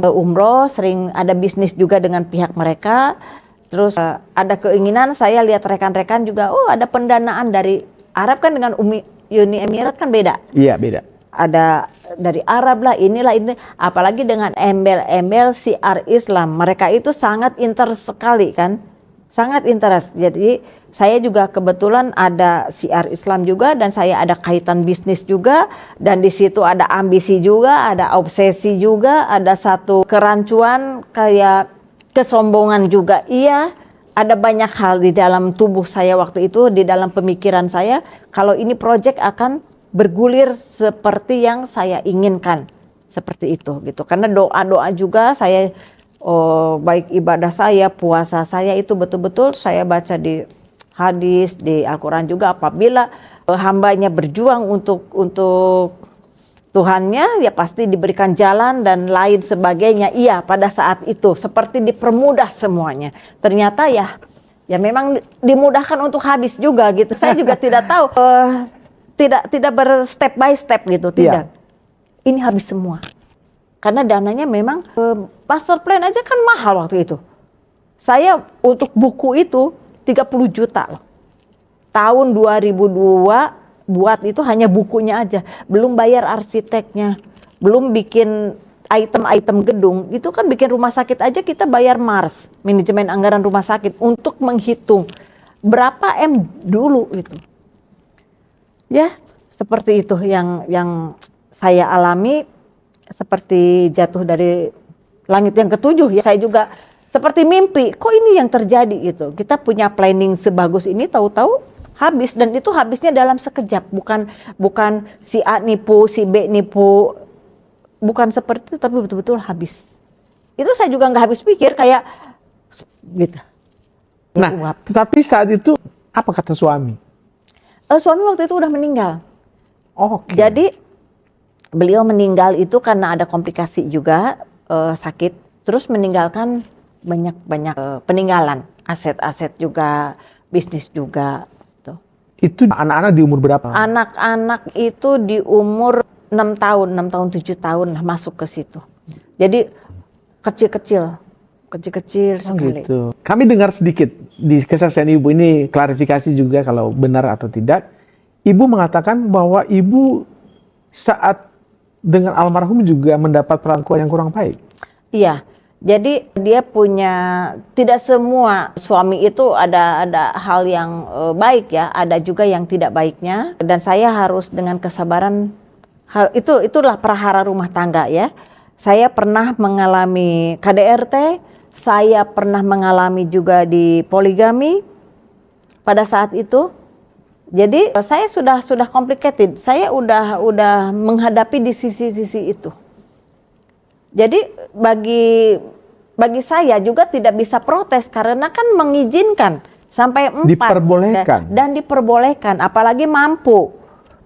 umroh, sering ada bisnis juga dengan pihak mereka. Terus ada keinginan, saya lihat rekan-rekan juga, ada pendanaan dari Arab kan dengan Uni Emirat kan beda. Iya, beda. Ada dari Arab lah, ini. Apalagi dengan embel-embel syiar Islam. Mereka itu sangat interest sekali kan. Sangat interest. Jadi saya juga kebetulan ada syiar Islam juga dan saya ada kaitan bisnis juga, dan di situ ada ambisi juga, ada obsesi juga, ada satu kerancuan kayak kesombongan juga. Iya, ada banyak hal di dalam tubuh saya waktu itu, di dalam pemikiran saya kalau ini proyek akan bergulir seperti yang saya inginkan. Seperti itu gitu. Karena doa-doa juga saya baik ibadah saya, puasa saya itu betul-betul saya baca di hadis, di Al-Quran juga, apabila hambanya berjuang untuk Tuhannya, ya pasti diberikan jalan dan lain sebagainya. Iya, pada saat itu seperti dipermudah semuanya. Ternyata ya memang dimudahkan untuk habis juga gitu. Saya juga tidak tahu, tidak berstep by step gitu, tidak. Ini habis semua. Karena dananya memang master plan aja kan mahal waktu itu. Saya untuk buku itu 30 juta loh. Tahun 2002 buat itu hanya bukunya aja. Belum bayar arsiteknya. Belum bikin item-item gedung. Itu kan bikin rumah sakit aja kita bayar MARS. Manajemen Anggaran Rumah Sakit. Untuk menghitung berapa M dulu itu. Ya seperti itu yang saya alami. Seperti jatuh dari langit yang ketujuh ya. Saya juga seperti mimpi, kok ini yang terjadi gitu. Kita punya planning sebagus ini, tahu-tahu habis, dan itu habisnya dalam sekejap. Bukan si A nipu, si B nipu, bukan seperti itu, tapi betul-betul habis. Itu saya juga nggak habis pikir, kayak gitu. Nah, tetapi saat itu apa kata suami? Suami waktu itu udah meninggal. Oke. Jadi beliau meninggal itu karena ada komplikasi juga, sakit, terus meninggalkan banyak peninggalan, aset-aset juga, bisnis juga. Gitu. Itu anak-anak di umur berapa? Anak-anak itu di umur 6 tahun, 7 tahun lah masuk ke situ. Jadi kecil-kecil sekali. Gitu. Kami dengar sedikit di kesaksian Ibu ini, klarifikasi juga kalau benar atau tidak. Ibu mengatakan bahwa Ibu saat dengan almarhum juga mendapat perlakuan yang kurang baik. Iya. Jadi dia punya, tidak semua suami itu ada hal yang baik ya, ada juga yang tidak baiknya, dan saya harus dengan kesabaran, itulah prahara rumah tangga ya. Saya pernah mengalami KDRT, saya pernah mengalami juga di poligami pada saat itu. Jadi saya sudah complicated, saya udah menghadapi di sisi-sisi itu. Jadi bagi saya juga tidak bisa protes karena kan mengizinkan sampai 4 dan diperbolehkan, apalagi mampu,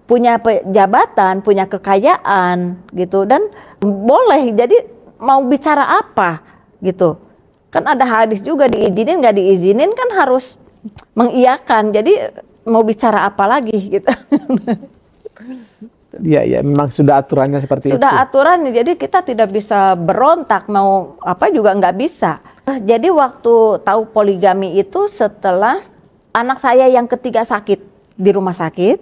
punya jabatan, punya kekayaan gitu, dan boleh. Jadi mau bicara apa gitu. Kan ada hadis juga, diizinin nggak diizinin kan harus mengiyakan. Jadi mau bicara apa lagi gitu. Ya, ya, memang sudah aturannya seperti itu. Sudah aturannya, jadi kita tidak bisa berontak, mau apa juga nggak bisa. Jadi waktu tahu poligami itu setelah anak saya yang ketiga sakit di rumah sakit.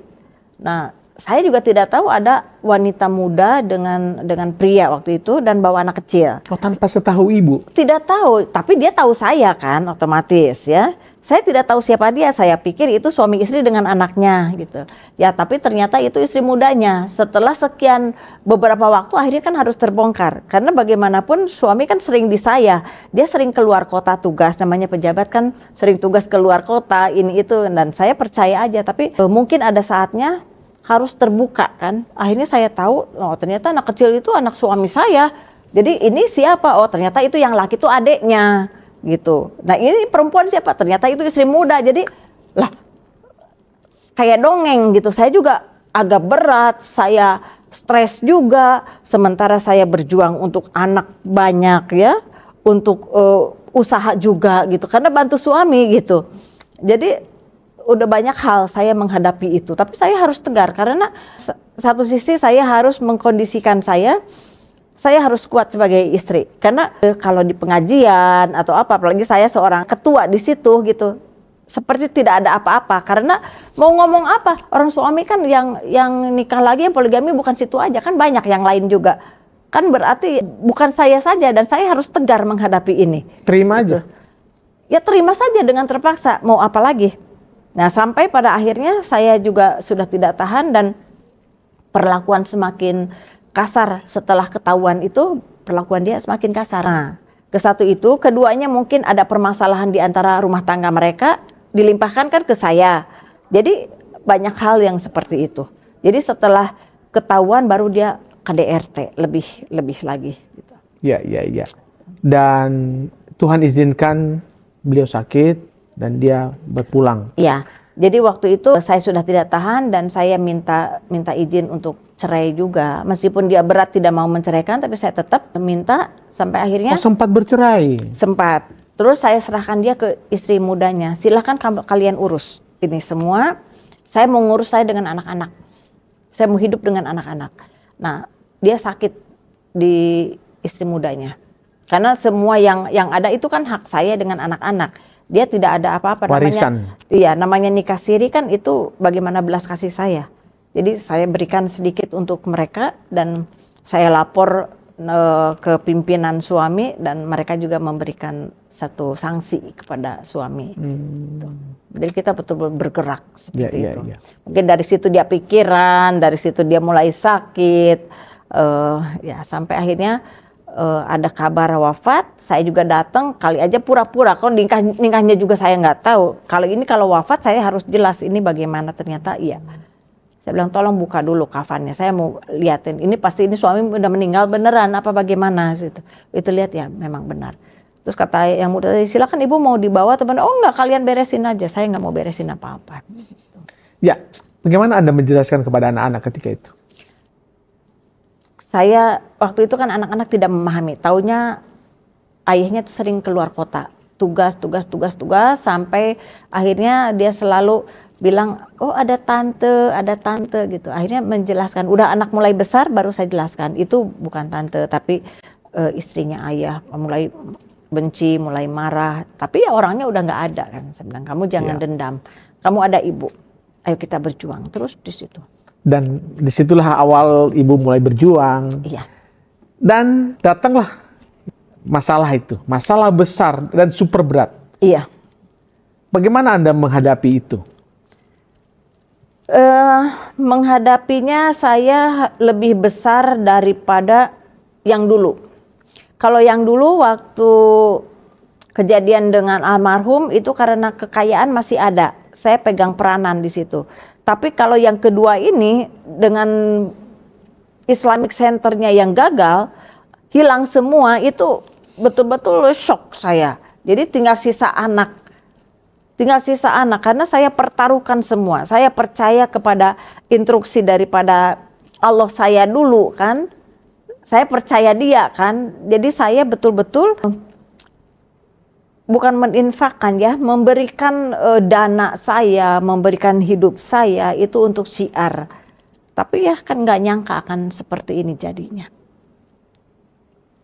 Nah, saya juga tidak tahu ada wanita muda dengan pria waktu itu dan bawa anak kecil. Oh, tanpa setahu ibu? Tidak tahu, tapi dia tahu saya kan, otomatis ya. Saya tidak tahu siapa dia, saya pikir itu suami istri dengan anaknya gitu. Ya, tapi ternyata itu istri mudanya. Setelah sekian beberapa waktu akhirnya kan harus terbongkar. Karena bagaimanapun suami kan sering di saya. Dia sering keluar kota tugas, namanya pejabat kan sering tugas keluar kota, ini itu. Dan saya percaya aja, tapi mungkin ada saatnya harus terbuka kan. Akhirnya saya tahu, oh ternyata anak kecil itu anak suami saya. Jadi ini siapa? Oh ternyata itu yang laki itu adeknya gitu. Nah ini perempuan siapa? Ternyata itu istri muda. Jadi lah kayak dongeng gitu. Saya juga agak berat, saya stres juga. Sementara saya berjuang untuk anak banyak ya, untuk usaha juga gitu. Karena bantu suami gitu. Jadi udah banyak hal saya menghadapi itu. Tapi saya harus tegar karena satu sisi saya harus mengkondisikan saya harus kuat sebagai istri. Karena kalau di pengajian atau apa, apalagi saya seorang ketua di situ gitu, seperti tidak ada apa-apa. Karena mau ngomong apa, orang suami kan yang nikah lagi, yang poligami bukan situ aja, kan banyak yang lain juga. Kan berarti bukan saya saja dan saya harus tegar menghadapi ini. Terima aja. Ya terima saja dengan terpaksa, mau apa lagi. Nah sampai pada akhirnya saya juga sudah tidak tahan dan perlakuan semakin kasar. Setelah ketahuan itu perlakuan dia semakin kasar. Nah, ke satu itu, keduanya mungkin ada permasalahan di antara rumah tangga mereka, dilimpahkan kan ke saya. Jadi banyak hal yang seperti itu. Jadi setelah ketahuan baru dia KDRT lebih lagi. Gitu. Ya, ya, ya. Dan Tuhan izinkan beliau sakit dan dia berpulang. Ya. Jadi waktu itu saya sudah tidak tahan dan saya minta izin untuk cerai juga. Meskipun dia berat tidak mau menceraikan, tapi saya tetap minta sampai akhirnya. Oh, sempat bercerai? Sempat. Terus saya serahkan dia ke istri mudanya. Silakan kalian urus ini semua. Saya mau ngurus saya dengan anak-anak. Saya mau hidup dengan anak-anak. Nah, dia sakit di istri mudanya. Karena semua yang ada itu kan hak saya dengan anak-anak. Dia tidak ada apa-apa. Warisan. Namanya nikah siri kan itu bagaimana belas kasih saya. Jadi saya berikan sedikit untuk mereka dan saya lapor ke pimpinan suami dan mereka juga memberikan satu sanksi kepada suami. Gitu. Jadi kita betul-betul bergerak seperti itu. Mungkin dari situ dia pikiran, dari situ dia mulai sakit, ya sampai akhirnya ada kabar wafat. Saya juga datang, kali aja pura-pura. Kalau nikahnya juga saya nggak tahu. Kalau wafat saya harus jelas ini bagaimana. Ternyata iya. Saya bilang tolong buka dulu kafannya. Saya mau liatin. Ini pasti ini suami udah meninggal beneran apa bagaimana gitu. Itu lihat ya memang benar. Terus kata yang muda tadi, silakan ibu mau dibawa atau benar? Oh enggak, kalian beresin aja. Saya nggak mau beresin apa-apa. Ya, bagaimana Anda menjelaskan kepada anak-anak ketika itu? Saya waktu itu kan anak-anak tidak memahami. Taunya ayahnya tuh sering keluar kota, tugas sampai akhirnya dia selalu bilang, oh ada tante gitu. Akhirnya menjelaskan. Udah anak mulai besar baru saya jelaskan. Itu bukan tante tapi istrinya ayah. Mulai benci, mulai marah. Tapi ya orangnya udah nggak ada kan. Saya bilang kamu jangan dendam. Kamu ada ibu. Ayo kita berjuang terus di situ. Dan disitulah awal ibu mulai berjuang. Iya. Dan datanglah masalah itu, masalah besar dan super berat. Iya. Bagaimana Anda menghadapi itu? Menghadapinya saya lebih besar daripada yang dulu. Kalau yang dulu waktu kejadian dengan almarhum itu karena kekayaan masih ada. Saya pegang peranan di situ. Tapi kalau yang kedua ini dengan Islamic Centernya yang gagal, hilang semua, itu betul-betul shock saya. Jadi tinggal sisa anak karena saya pertaruhkan semua. Saya percaya kepada instruksi daripada Allah saya dulu kan. Saya percaya dia kan. Jadi saya betul-betul bukan meninfakkan ya, memberikan dana saya, memberikan hidup saya itu untuk syiar. Tapi ya kan nggak nyangka akan seperti ini jadinya.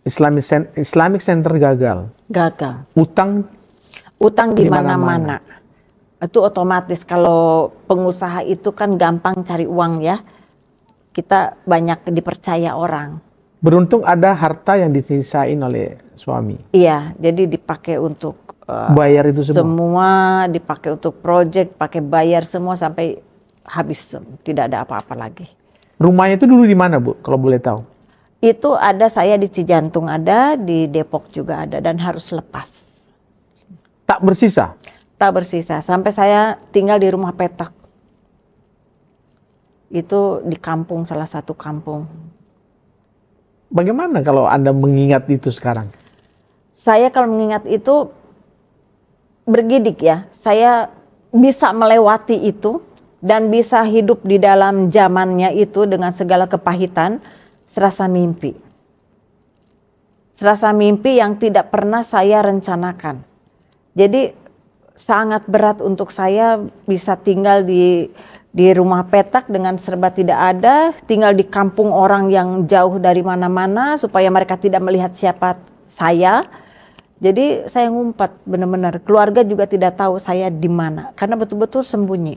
Islamic Center gagal. Gagal. Utang Di mana-mana. Itu otomatis kalau pengusaha itu kan gampang cari uang ya. Kita banyak dipercaya orang. Beruntung ada harta yang disisain oleh suami. Iya, jadi dipakai untuk Bayar itu semua. semua, dipakai untuk project, pakai bayar semua sampai habis, tidak ada apa-apa lagi. Rumahnya itu dulu di mana, Bu? Kalau boleh tahu. Itu ada, saya di Cijantung ada, di Depok juga ada, dan harus lepas. Tak bersisa. Tak bersisa, sampai saya tinggal di rumah petak. Itu di kampung, salah satu kampung. Bagaimana kalau Anda mengingat itu sekarang? Saya kalau mengingat itu bergidik ya, saya bisa melewati itu dan bisa hidup di dalam zamannya itu dengan segala kepahitan, serasa mimpi. Serasa mimpi yang tidak pernah saya rencanakan. Jadi sangat berat untuk saya bisa tinggal di rumah petak dengan serba tidak ada, tinggal di kampung orang yang jauh dari mana-mana supaya mereka tidak melihat siapa saya. Jadi saya ngumpat benar-benar, keluarga juga tidak tahu saya di mana karena betul-betul sembunyi.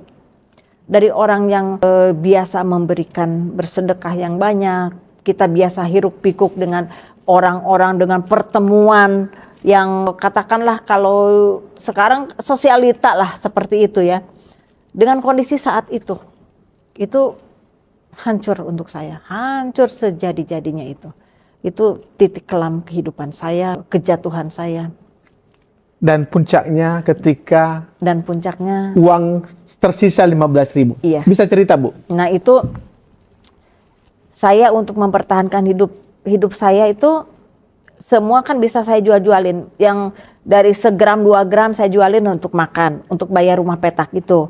Dari orang yang biasa memberikan bersedekah yang banyak, kita biasa hiruk pikuk dengan orang-orang, dengan pertemuan yang katakanlah kalau sekarang sosialita lah seperti itu ya. Dengan kondisi saat itu hancur untuk saya, hancur sejadi-jadinya itu. Itu titik kelam kehidupan saya, kejatuhan saya. Dan puncaknya ketika uang tersisa 15.000. Iya. Bisa cerita, Bu? Nah itu saya untuk mempertahankan hidup saya itu semua kan bisa saya jual-jualin. Yang dari segram 2 gram saya jualin untuk makan, untuk bayar rumah petak itu.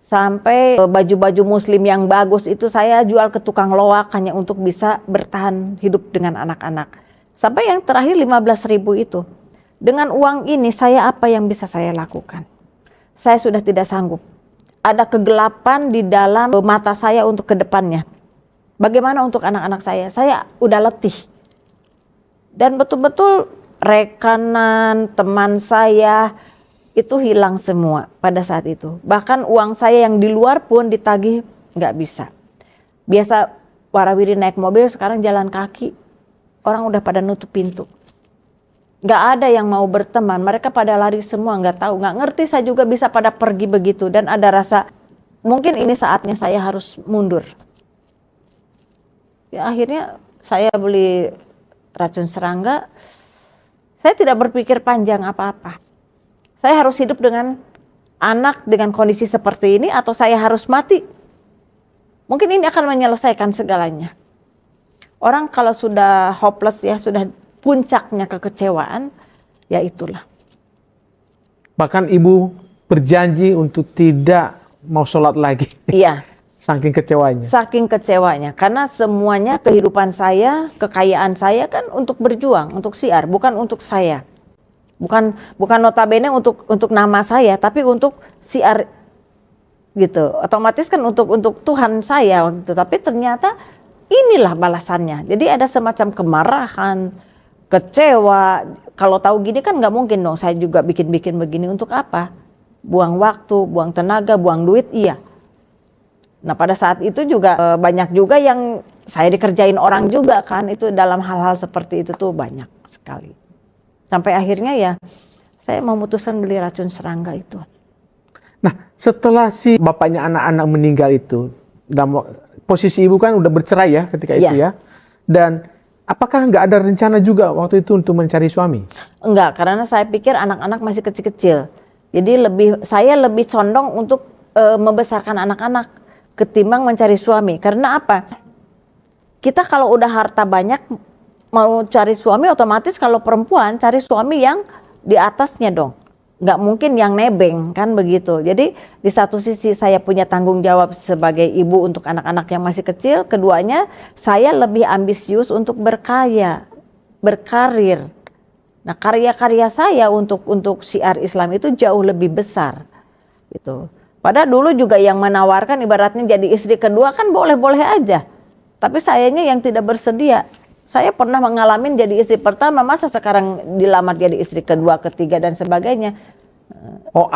Sampai baju-baju muslim yang bagus itu saya jual ke tukang loak hanya untuk bisa bertahan hidup dengan anak-anak. Sampai yang terakhir 15.000 itu. Dengan uang ini apa yang bisa saya lakukan? Saya sudah tidak sanggup. Ada kegelapan di dalam mata saya untuk ke depannya. Bagaimana untuk anak-anak saya? Saya udah letih. Dan betul-betul rekanan, teman saya itu hilang semua pada saat itu. Bahkan uang saya yang di luar pun ditagih nggak bisa. Biasa warawiri naik mobil, sekarang jalan kaki. Orang udah pada nutup pintu. Nggak ada yang mau berteman, mereka pada lari semua, nggak tahu, nggak ngerti saya juga bisa pada pergi begitu. Dan ada rasa, mungkin ini saatnya saya harus mundur. Ya, akhirnya saya beli racun serangga, saya tidak berpikir panjang apa-apa. Saya harus hidup dengan anak dengan kondisi seperti ini atau saya harus mati. Mungkin ini akan menyelesaikan segalanya. Orang kalau sudah hopeless ya, sudah puncaknya kekecewaan, ya itulah. Bahkan Ibu berjanji untuk tidak mau sholat lagi. Iya. Saking kecewanya. Saking kecewanya. Karena semuanya kehidupan saya, kekayaan saya kan untuk berjuang, untuk syiar, bukan untuk saya. Bukan notabene untuk nama saya, tapi untuk syiar gitu. Otomatis kan untuk Tuhan saya gitu. Tapi ternyata inilah balasannya. Jadi ada semacam kemarahan, kecewa. Kalau tahu gini kan nggak mungkin dong saya juga bikin begini, untuk apa? Buang waktu, buang tenaga, buang duit, iya. Nah pada saat itu juga banyak juga yang saya dikerjain orang juga kan. Itu dalam hal-hal seperti itu tuh banyak sekali. Sampai akhirnya ya saya memutuskan beli racun serangga itu. Nah setelah si bapaknya anak-anak meninggal itu, posisi Ibu kan udah bercerai ya ketika itu ya. Dan apakah nggak ada rencana juga waktu itu untuk mencari suami? Enggak, karena saya pikir anak-anak masih kecil-kecil. Jadi saya lebih condong untuk membesarkan anak-anak ketimbang mencari suami. Karena apa? Kita kalau udah harta banyak, mau cari suami otomatis kalau perempuan cari suami yang di atasnya dong. Nggak mungkin yang nebeng kan begitu. Jadi di satu sisi saya punya tanggung jawab sebagai ibu untuk anak-anak yang masih kecil. Keduanya saya lebih ambisius untuk berkaya, berkarir. Nah, karya-karya saya untuk syiar Islam itu jauh lebih besar gitu. Padahal dulu juga yang menawarkan ibaratnya jadi istri kedua kan boleh-boleh aja. Tapi sayangnya yang tidak bersedia. Saya pernah mengalami jadi istri pertama, masa sekarang dilamar jadi istri kedua, ketiga dan sebagainya. Oh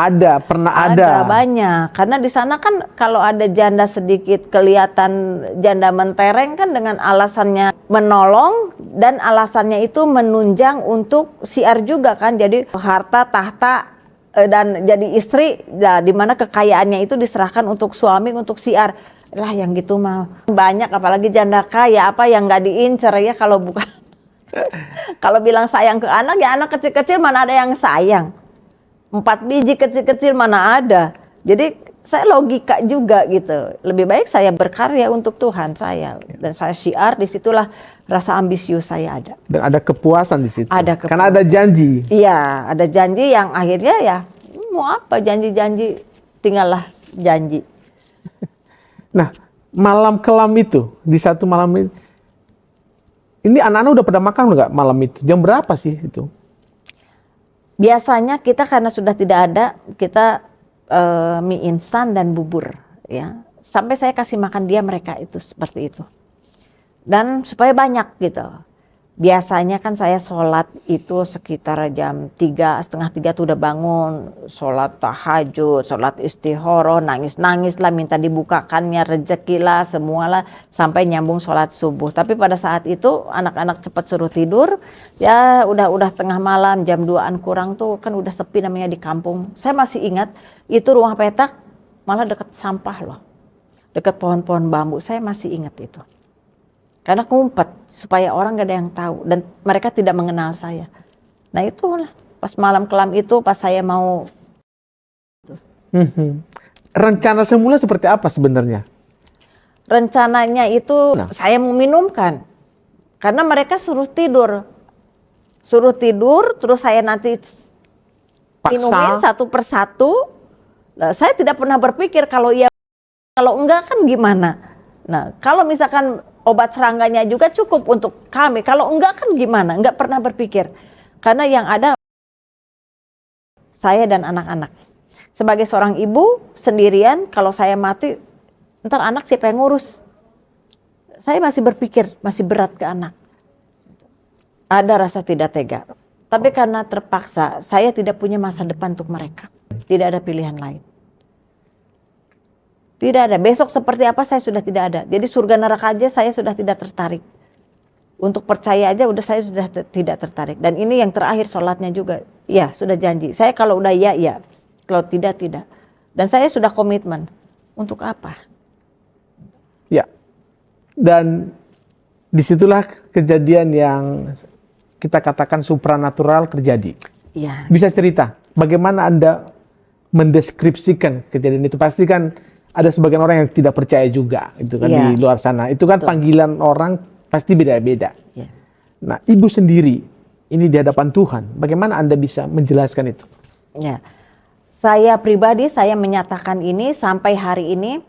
pernah ada. Ada banyak. Karena di sana kan kalau ada janda sedikit kelihatan janda mentereng kan dengan alasannya menolong dan alasannya itu menunjang untuk syiar juga kan. Jadi harta, tahta dan jadi istri, nah, di mana kekayaannya itu diserahkan untuk suami untuk syiar. Lah yang gitu mah banyak, apalagi janda kaya apa yang nggak diincer ya kalau bukan. Kalau bilang sayang ke anak ya anak kecil-kecil mana ada yang sayang. 4 biji kecil-kecil mana ada. Jadi saya logika juga gitu. Lebih baik saya berkarya untuk Tuhan saya dan saya syiar, disitulah rasa ambisius saya ada. Dan ada kepuasan di situ. Ada kepuasan. Karena ada janji. Iya, ada janji yang akhirnya ya mau apa janji-janji, tinggallah janji. Nah, malam kelam itu, di satu malam ini anak-anak udah pada makan nggak malam itu? Jam berapa sih itu? Biasanya kita karena sudah tidak ada, kita mie instan dan bubur ya. Sampai saya kasih makan dia mereka itu seperti itu. Dan supaya banyak gitu. Biasanya kan saya sholat itu sekitar jam 3, setengah 3 tuh udah bangun. Sholat tahajud, sholat istihoroh, nangis-nangis lah, minta dibukakannya rezeki lah, semualah. Sampai nyambung sholat subuh. Tapi pada saat itu anak-anak cepat suruh tidur. Ya udah tengah malam, jam 2-an kurang tuh kan udah sepi namanya di kampung. Saya masih ingat itu rumah petak malah dekat sampah loh. Dekat pohon-pohon bambu, saya masih ingat itu. Karena ngumpet supaya orang gak ada yang tahu dan mereka tidak mengenal saya. Nah itulah pas malam kelam itu pas saya mau. Rencana semula seperti apa sebenarnya? Rencananya itu saya mau minumkan. Karena mereka suruh tidur terus saya nanti minumin satu persatu. Nah, saya tidak pernah berpikir kalau enggak kan gimana. Nah kalau misalkan obat serangganya juga cukup untuk kami. Kalau enggak kan gimana? Enggak pernah berpikir. Karena yang ada saya dan anak-anak. Sebagai seorang ibu sendirian, kalau saya mati, ntar anak siapa yang ngurus? Saya masih berpikir, masih berat ke anak. Ada rasa tidak tega. Tapi karena terpaksa, saya tidak punya masa depan untuk mereka. Tidak ada pilihan lain. Tidak ada. Besok seperti apa saya sudah tidak ada. Jadi surga neraka aja saya sudah tidak tertarik. Untuk percaya aja saya sudah tidak tertarik. Dan ini yang terakhir sholatnya juga. Ya sudah janji. Saya kalau udah ya. Kalau tidak. Dan saya sudah komitmen. Untuk apa? Ya. Dan disitulah kejadian yang kita katakan supranatural terjadi. Ya. Bisa cerita bagaimana Anda mendeskripsikan kejadian itu? Pasti kan ada sebagian orang yang tidak percaya juga itu kan di luar sana. Itu kan panggilan orang pasti beda-beda. Ya. Nah, Ibu sendiri ini di hadapan Tuhan, bagaimana Anda bisa menjelaskan itu? Ya. Saya pribadi saya menyatakan ini sampai hari ini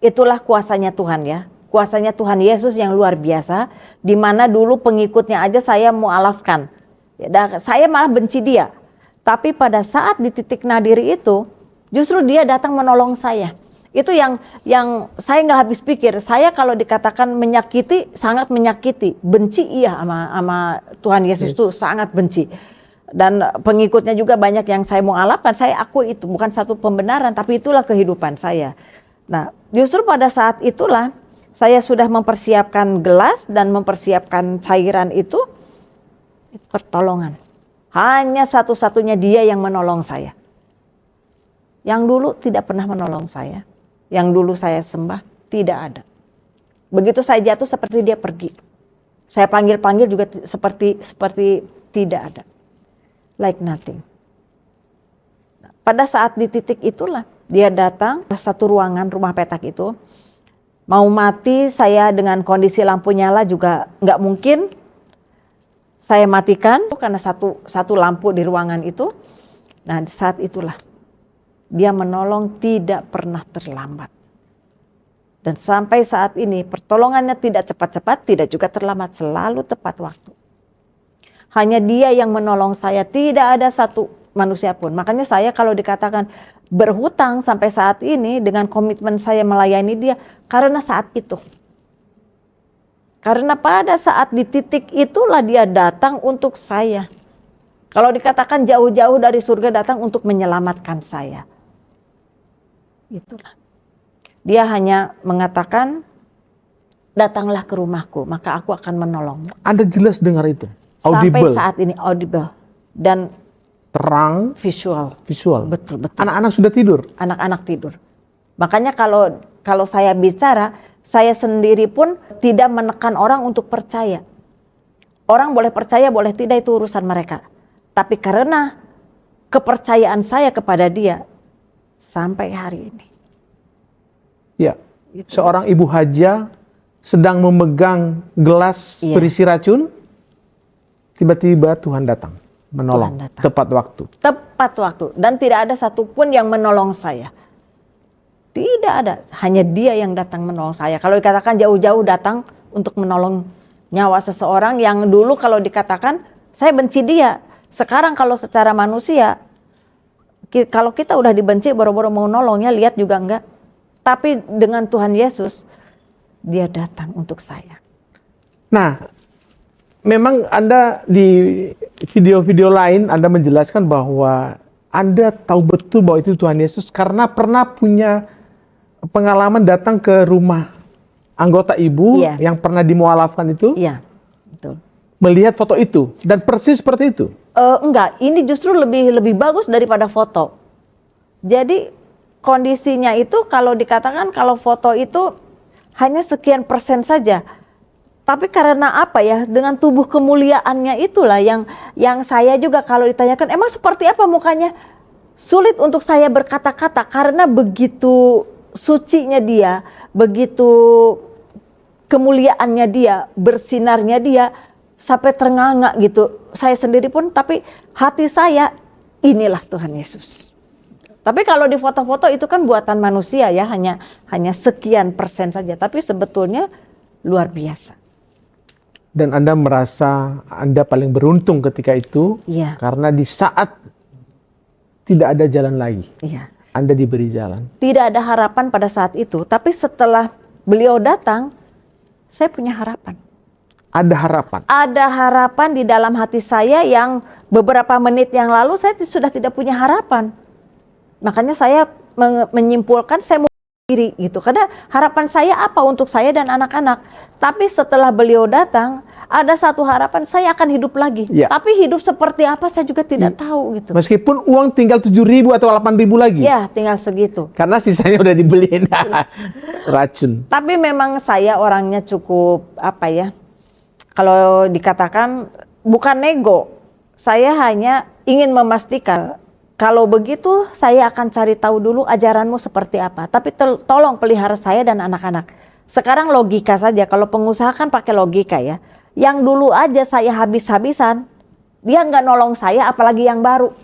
itulah kuasanya Tuhan ya. Kuasanya Tuhan Yesus yang luar biasa, di mana dulu pengikutnya aja saya mualafkan. Ya, saya malah benci dia. Tapi pada saat di titik nadiri itu, justru dia datang menolong saya. Itu yang saya nggak habis pikir. Saya kalau dikatakan menyakiti, sangat menyakiti. Benci iya sama Tuhan Yesus tuh sangat benci. Dan pengikutnya juga banyak yang saya mau alapkan. Saya akui itu bukan satu pembenaran, tapi itulah kehidupan saya. Nah, justru pada saat itulah saya sudah mempersiapkan gelas dan mempersiapkan cairan itu pertolongan. Hanya satu-satunya dia yang menolong saya. Yang dulu tidak pernah menolong saya. Yang dulu saya sembah, tidak ada. Begitu saya jatuh seperti dia pergi. Saya panggil-panggil juga seperti tidak ada. Like nothing. Pada saat di titik itulah, dia datang ke satu ruangan rumah petak itu. Mau mati, saya dengan kondisi lampu nyala juga nggak mungkin. Saya matikan, karena satu lampu di ruangan itu. Nah saat itulah, dia menolong tidak pernah terlambat. Dan sampai saat ini pertolongannya tidak cepat-cepat, tidak juga terlambat, selalu tepat waktu. Hanya Dia yang menolong saya, tidak ada satu manusia pun. Makanya saya kalau dikatakan berhutang sampai saat ini dengan komitmen saya melayani Dia, karena saat itu. Karena pada saat di titik itulah Dia datang untuk saya. Kalau dikatakan jauh-jauh dari surga datang untuk menyelamatkan saya. Itulah. Dia hanya mengatakan, datanglah ke rumahku, maka aku akan menolongmu. Anda jelas dengar itu? Sampai Audible? saat ini audible. Dan Terang? visual. Visual? Betul. Anak-anak sudah tidur? Anak-anak tidur. Makanya kalau saya bicara, saya sendiri pun tidak menekan orang untuk percaya. Orang boleh percaya, boleh tidak, itu urusan mereka. Tapi karena kepercayaan saya kepada Dia sampai hari ini. Ya. Seorang ibu haja sedang memegang gelas berisi racun, tiba-tiba Tuhan datang menolong. Tuhan datang. Tepat waktu. Tepat waktu. Dan tidak ada satupun yang menolong saya. Tidak ada. Hanya Dia yang datang menolong saya. Kalau dikatakan jauh-jauh datang untuk menolong nyawa seseorang yang dulu kalau dikatakan saya benci dia. Sekarang kalau secara manusia, kalau kita udah dibenci boro-boro mau nolongnya, lihat juga enggak. Tapi dengan Tuhan Yesus, Dia datang untuk saya. Nah, memang Anda di video-video lain Anda menjelaskan bahwa Anda tahu betul bahwa itu Tuhan Yesus karena pernah punya pengalaman datang ke rumah anggota ibu yang pernah dimualafkan itu. Iya, betul. Melihat foto itu dan persis seperti itu. Enggak, ini justru lebih bagus daripada foto. Jadi kondisinya itu kalau dikatakan kalau foto itu hanya sekian persen saja. Tapi karena apa ya, dengan tubuh kemuliaannya itulah yang saya juga kalau ditanyakan emang seperti apa mukanya, sulit untuk saya berkata-kata karena begitu sucinya Dia, begitu kemuliaannya Dia, bersinarnya Dia sampai ternganga gitu. Saya sendiri pun, tapi hati saya inilah Tuhan Yesus. Tapi kalau di foto-foto itu kan buatan manusia ya, hanya sekian persen saja. Tapi sebetulnya luar biasa. Dan Anda merasa Anda paling beruntung ketika itu, karena di saat tidak ada jalan lagi, Anda diberi jalan. Tidak ada harapan pada saat itu, tapi setelah beliau datang, saya punya harapan. Ada harapan? Ada harapan di dalam hati saya yang beberapa menit yang lalu saya sudah tidak punya harapan. Makanya saya menyimpulkan saya mau diri gitu. Karena harapan saya apa untuk saya dan anak-anak. Tapi setelah beliau datang, ada satu harapan saya akan hidup lagi. Tapi hidup seperti apa saya juga tidak tahu gitu. Meskipun uang tinggal 7.000 atau 8.000 lagi? Ya, tinggal segitu. Karena sisanya udah dibeliin racun. Tapi memang saya orangnya cukup apa ya, kalau dikatakan bukan nego, saya hanya ingin memastikan kalau begitu saya akan cari tahu dulu ajaranmu seperti apa. Tapi tolong pelihara saya dan anak-anak. Sekarang logika saja, kalau pengusaha kan pakai logika ya. Yang dulu aja saya habis-habisan, dia nggak nolong saya apalagi yang baru.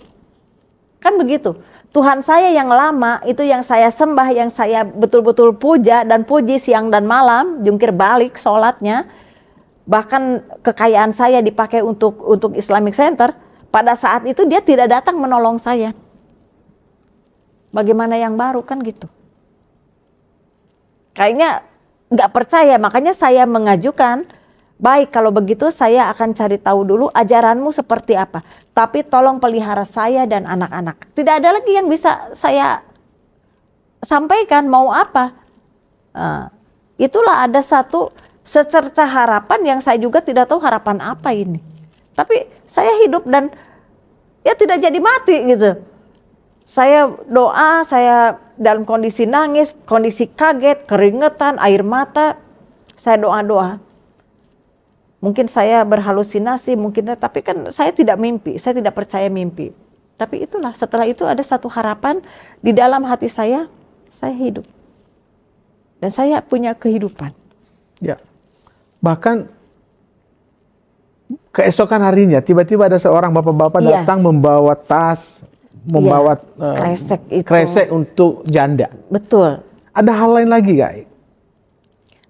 Kan begitu. Tuhan saya yang lama, itu yang saya sembah, yang saya betul-betul puja dan puji siang dan malam, jungkir balik sholatnya. Bahkan kekayaan saya dipakai untuk Islamic Center, pada saat itu dia tidak datang menolong saya. Bagaimana yang baru kan gitu. Kayaknya nggak percaya, makanya saya mengajukan, baik kalau begitu saya akan cari tahu dulu ajaranmu seperti apa. Tapi tolong pelihara saya dan anak-anak. Tidak ada lagi yang bisa saya sampaikan mau apa. Itulah ada satu secerca harapan yang saya juga tidak tahu harapan apa ini. Tapi saya hidup dan ya tidak jadi mati gitu. Saya doa, saya dalam kondisi nangis, kondisi kaget, keringetan, air mata. Saya doa-doa. Mungkin saya berhalusinasi, tapi kan saya tidak mimpi, saya tidak percaya mimpi. Tapi itulah, setelah itu ada satu harapan di dalam hati saya hidup. Dan saya punya kehidupan. Ya. Bahkan keesokan harinya tiba-tiba ada seorang bapak-bapak datang membawa tas, membawa kresek untuk janda. Betul. Ada hal lain lagi gak?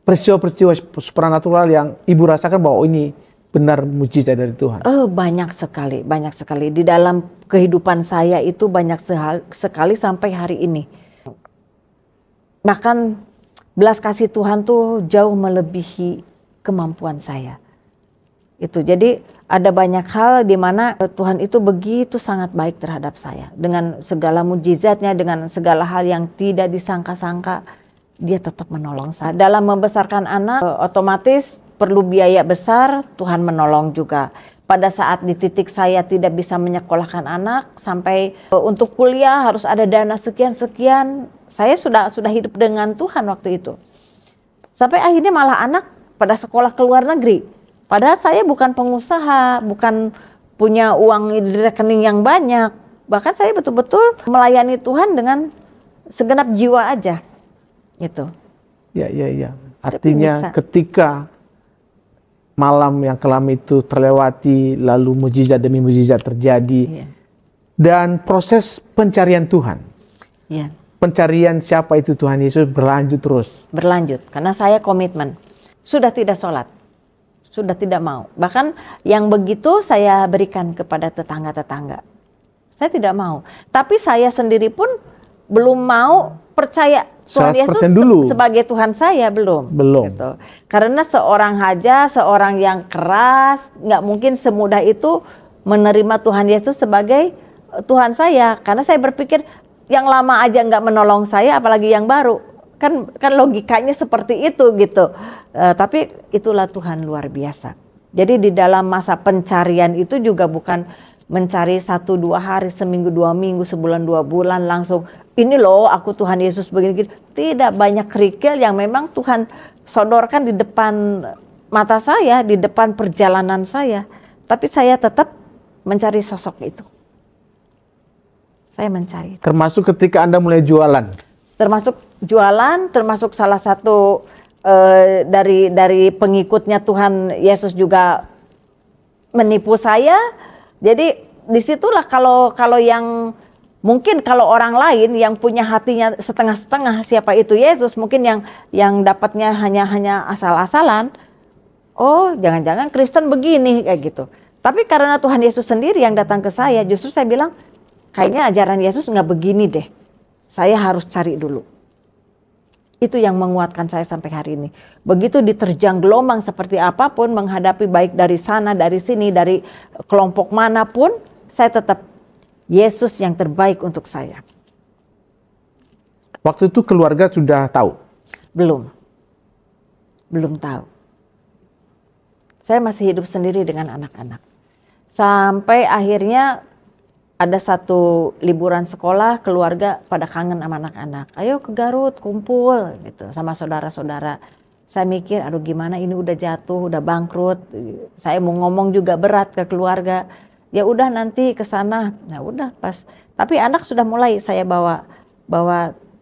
Peristiwa-peristiwa supranatural yang ibu rasakan bahwa ini benar mujizat dari Tuhan? Banyak sekali, banyak sekali. Di dalam kehidupan saya itu banyak sekali sampai hari ini. Bahkan belas kasih Tuhan tuh jauh melebihi kemampuan saya. Itu jadi ada banyak hal di mana Tuhan itu begitu sangat baik terhadap saya. Dengan segala mujizatnya, dengan segala hal yang tidak disangka-sangka, dia tetap menolong saya. Dalam membesarkan anak, otomatis perlu biaya besar, Tuhan menolong juga. Pada saat di titik saya tidak bisa menyekolahkan anak, sampai untuk kuliah harus ada dana sekian-sekian, saya sudah hidup dengan Tuhan waktu itu. Sampai akhirnya malah anak pada sekolah ke luar negeri. Padahal saya bukan pengusaha, bukan punya uang di rekening yang banyak. Bahkan saya betul-betul melayani Tuhan dengan segenap jiwa aja. Gitu. Ya. Artinya ketika malam yang kelam itu terlewati, lalu mujizat demi mujizat terjadi, dan proses pencarian Tuhan. Iya. Pencarian siapa itu Tuhan Yesus berlanjut terus. Berlanjut, karena saya komitmen. Sudah tidak sholat, sudah tidak mau. Bahkan yang begitu saya berikan kepada tetangga-tetangga. Saya tidak mau. Tapi saya sendiri pun belum mau percaya Tuhan Yesus dulu. Sebagai Tuhan saya, belum. Gitu. Karena seorang haja, seorang yang keras, nggak mungkin semudah itu menerima Tuhan Yesus sebagai Tuhan saya. Karena saya berpikir yang lama aja nggak menolong saya, apalagi yang baru. Kan logikanya seperti itu gitu. Tapi itulah Tuhan luar biasa. Jadi di dalam masa pencarian itu juga bukan mencari 1-2 hari, seminggu 2 minggu, sebulan 2 bulan langsung ini loh aku Tuhan Yesus begini-gini. Tidak, banyak kerikil yang memang Tuhan sodorkan di depan mata saya, di depan perjalanan saya. Tapi saya tetap mencari sosok itu. Saya mencari itu. Termasuk ketika Anda mulai jualan. Termasuk jualan, termasuk salah satu dari pengikutnya Tuhan Yesus juga menipu saya. Jadi disitulah kalau yang mungkin kalau orang lain yang punya hatinya setengah-setengah siapa itu Yesus, mungkin yang dapatnya hanya asal-asalan. Oh, jangan-jangan Kristen begini kayak gitu. Tapi karena Tuhan Yesus sendiri yang datang ke saya, justru saya bilang kayaknya ajaran Yesus nggak begini deh. Saya harus cari dulu. Itu yang menguatkan saya sampai hari ini. Begitu diterjang gelombang seperti apapun, menghadapi baik dari sana, dari sini, dari kelompok manapun, saya tetap Yesus yang terbaik untuk saya. Waktu itu keluarga sudah tahu? Belum tahu. Saya masih hidup sendiri dengan anak-anak. Sampai akhirnya ada satu liburan sekolah, keluarga pada kangen sama anak-anak. Ayo ke Garut, kumpul gitu sama saudara-saudara. Saya mikir, aduh gimana ini udah jatuh, udah bangkrut. Saya mau ngomong juga berat ke keluarga. Ya udah nanti ke sana. Nah udah pas. Tapi anak sudah mulai saya bawa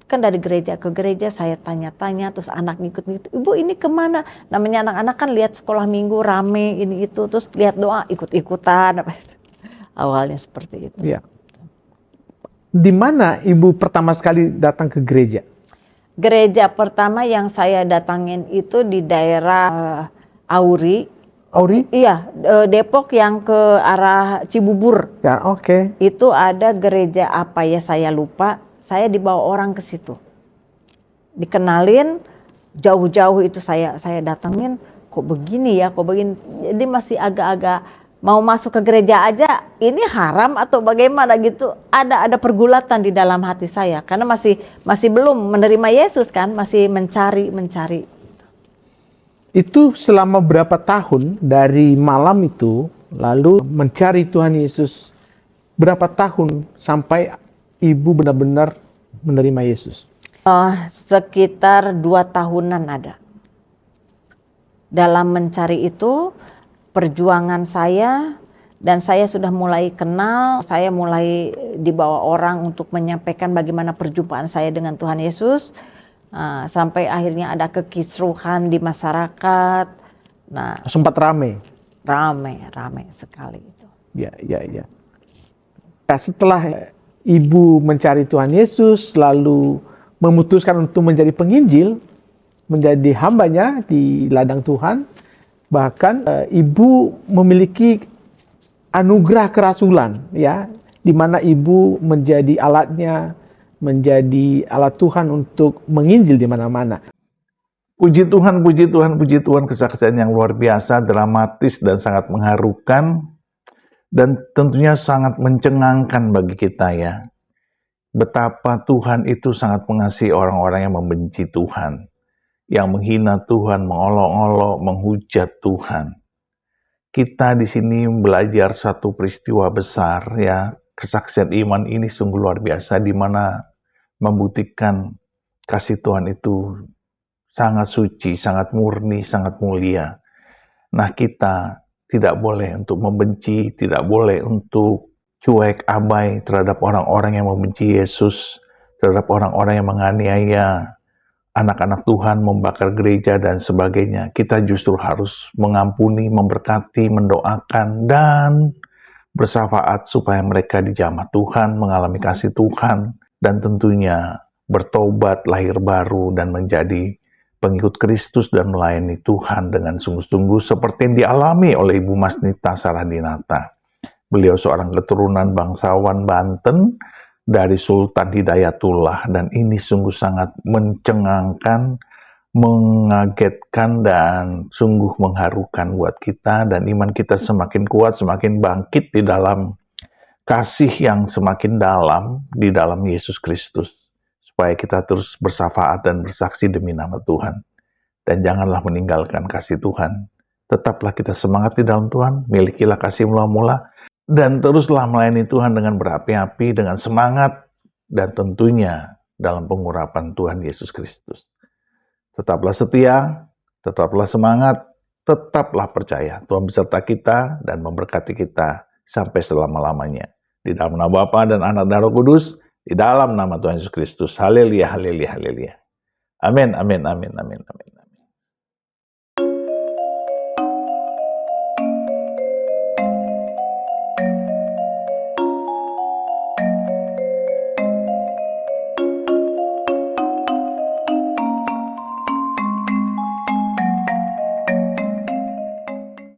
kan dari gereja ke gereja, saya tanya-tanya, terus anak ngikut-ngikut. Ibu ini kemana? Namanya anak-anak kan lihat sekolah minggu rame ini itu, terus lihat doa ikut-ikutan. Awalnya seperti itu. Ya. Di mana ibu pertama sekali datang ke gereja? Gereja pertama yang saya datangin itu di daerah Auri. Auri? Iya, Depok yang ke arah Cibubur. Ya, oke. Itu ada gereja apa ya saya lupa. Saya dibawa orang ke situ. Dikenalin, jauh-jauh itu saya datangin. Kok begini ya, kok begini. Jadi masih agak-agak mau masuk ke gereja aja ini haram atau bagaimana gitu, ada pergulatan di dalam hati saya karena masih belum menerima Yesus kan, masih mencari. Itu selama berapa tahun dari malam itu lalu mencari Tuhan Yesus, berapa tahun sampai ibu benar-benar menerima Yesus? Sekitar 2 tahunan ada. Dalam mencari itu perjuangan saya, dan saya sudah mulai kenal, saya mulai dibawa orang untuk menyampaikan bagaimana perjumpaan saya dengan Tuhan Yesus, sampai akhirnya ada kekisruhan di masyarakat. Nah, sempat ramai sekali itu. Ya. Setelah ibu mencari Tuhan Yesus, lalu memutuskan untuk menjadi penginjil, menjadi hambanya di ladang Tuhan, Bahkan ibu memiliki anugerah kerasulan, ya, di mana ibu menjadi alatnya, menjadi alat Tuhan untuk menginjil di mana-mana. Puji Tuhan, puji Tuhan, puji Tuhan, kesaksian yang luar biasa, dramatis dan sangat mengharukan, dan tentunya sangat mencengangkan bagi kita ya. Betapa Tuhan itu sangat mengasihi orang-orang yang membenci Tuhan, yang menghina Tuhan, mengolok-olok, menghujat Tuhan. Kita di sini belajar satu peristiwa besar ya, kesaksian iman ini sungguh luar biasa, di mana membuktikan kasih Tuhan itu sangat suci, sangat murni, sangat mulia. Nah, kita tidak boleh untuk membenci, tidak boleh untuk cuek, abai terhadap orang-orang yang membenci Yesus, terhadap orang-orang yang menganiaya anak-anak Tuhan, membakar gereja, dan sebagainya. Kita justru harus mengampuni, memberkati, mendoakan, dan bersafaat supaya mereka dijamah Tuhan, mengalami kasih Tuhan, dan tentunya bertobat, lahir baru, dan menjadi pengikut Kristus dan melayani Tuhan dengan sungguh-sungguh seperti yang dialami oleh Ibu Masnita Saradinata. Beliau seorang keturunan bangsawan Banten dari Sultan Hidayatullah, dan ini sungguh sangat mencengangkan, mengagetkan, dan sungguh mengharukan buat kita, dan iman kita semakin kuat, semakin bangkit di dalam kasih yang semakin dalam di dalam Yesus Kristus, supaya kita terus bersafaat dan bersaksi demi nama Tuhan. Dan janganlah meninggalkan kasih Tuhan. Tetaplah kita semangat di dalam Tuhan, milikilah kasih mula-mula, dan teruslah melayani Tuhan dengan berapi-api, dengan semangat, dan tentunya dalam pengurapan Tuhan Yesus Kristus. Tetaplah setia, tetaplah semangat, tetaplah percaya. Tuhan beserta kita dan memberkati kita sampai selama-lamanya. Di dalam nama Bapa dan Anak dan Roh Kudus, di dalam nama Tuhan Yesus Kristus. Haleluya, haleluya, haleluya. Amin, amin, amin, amin, amin.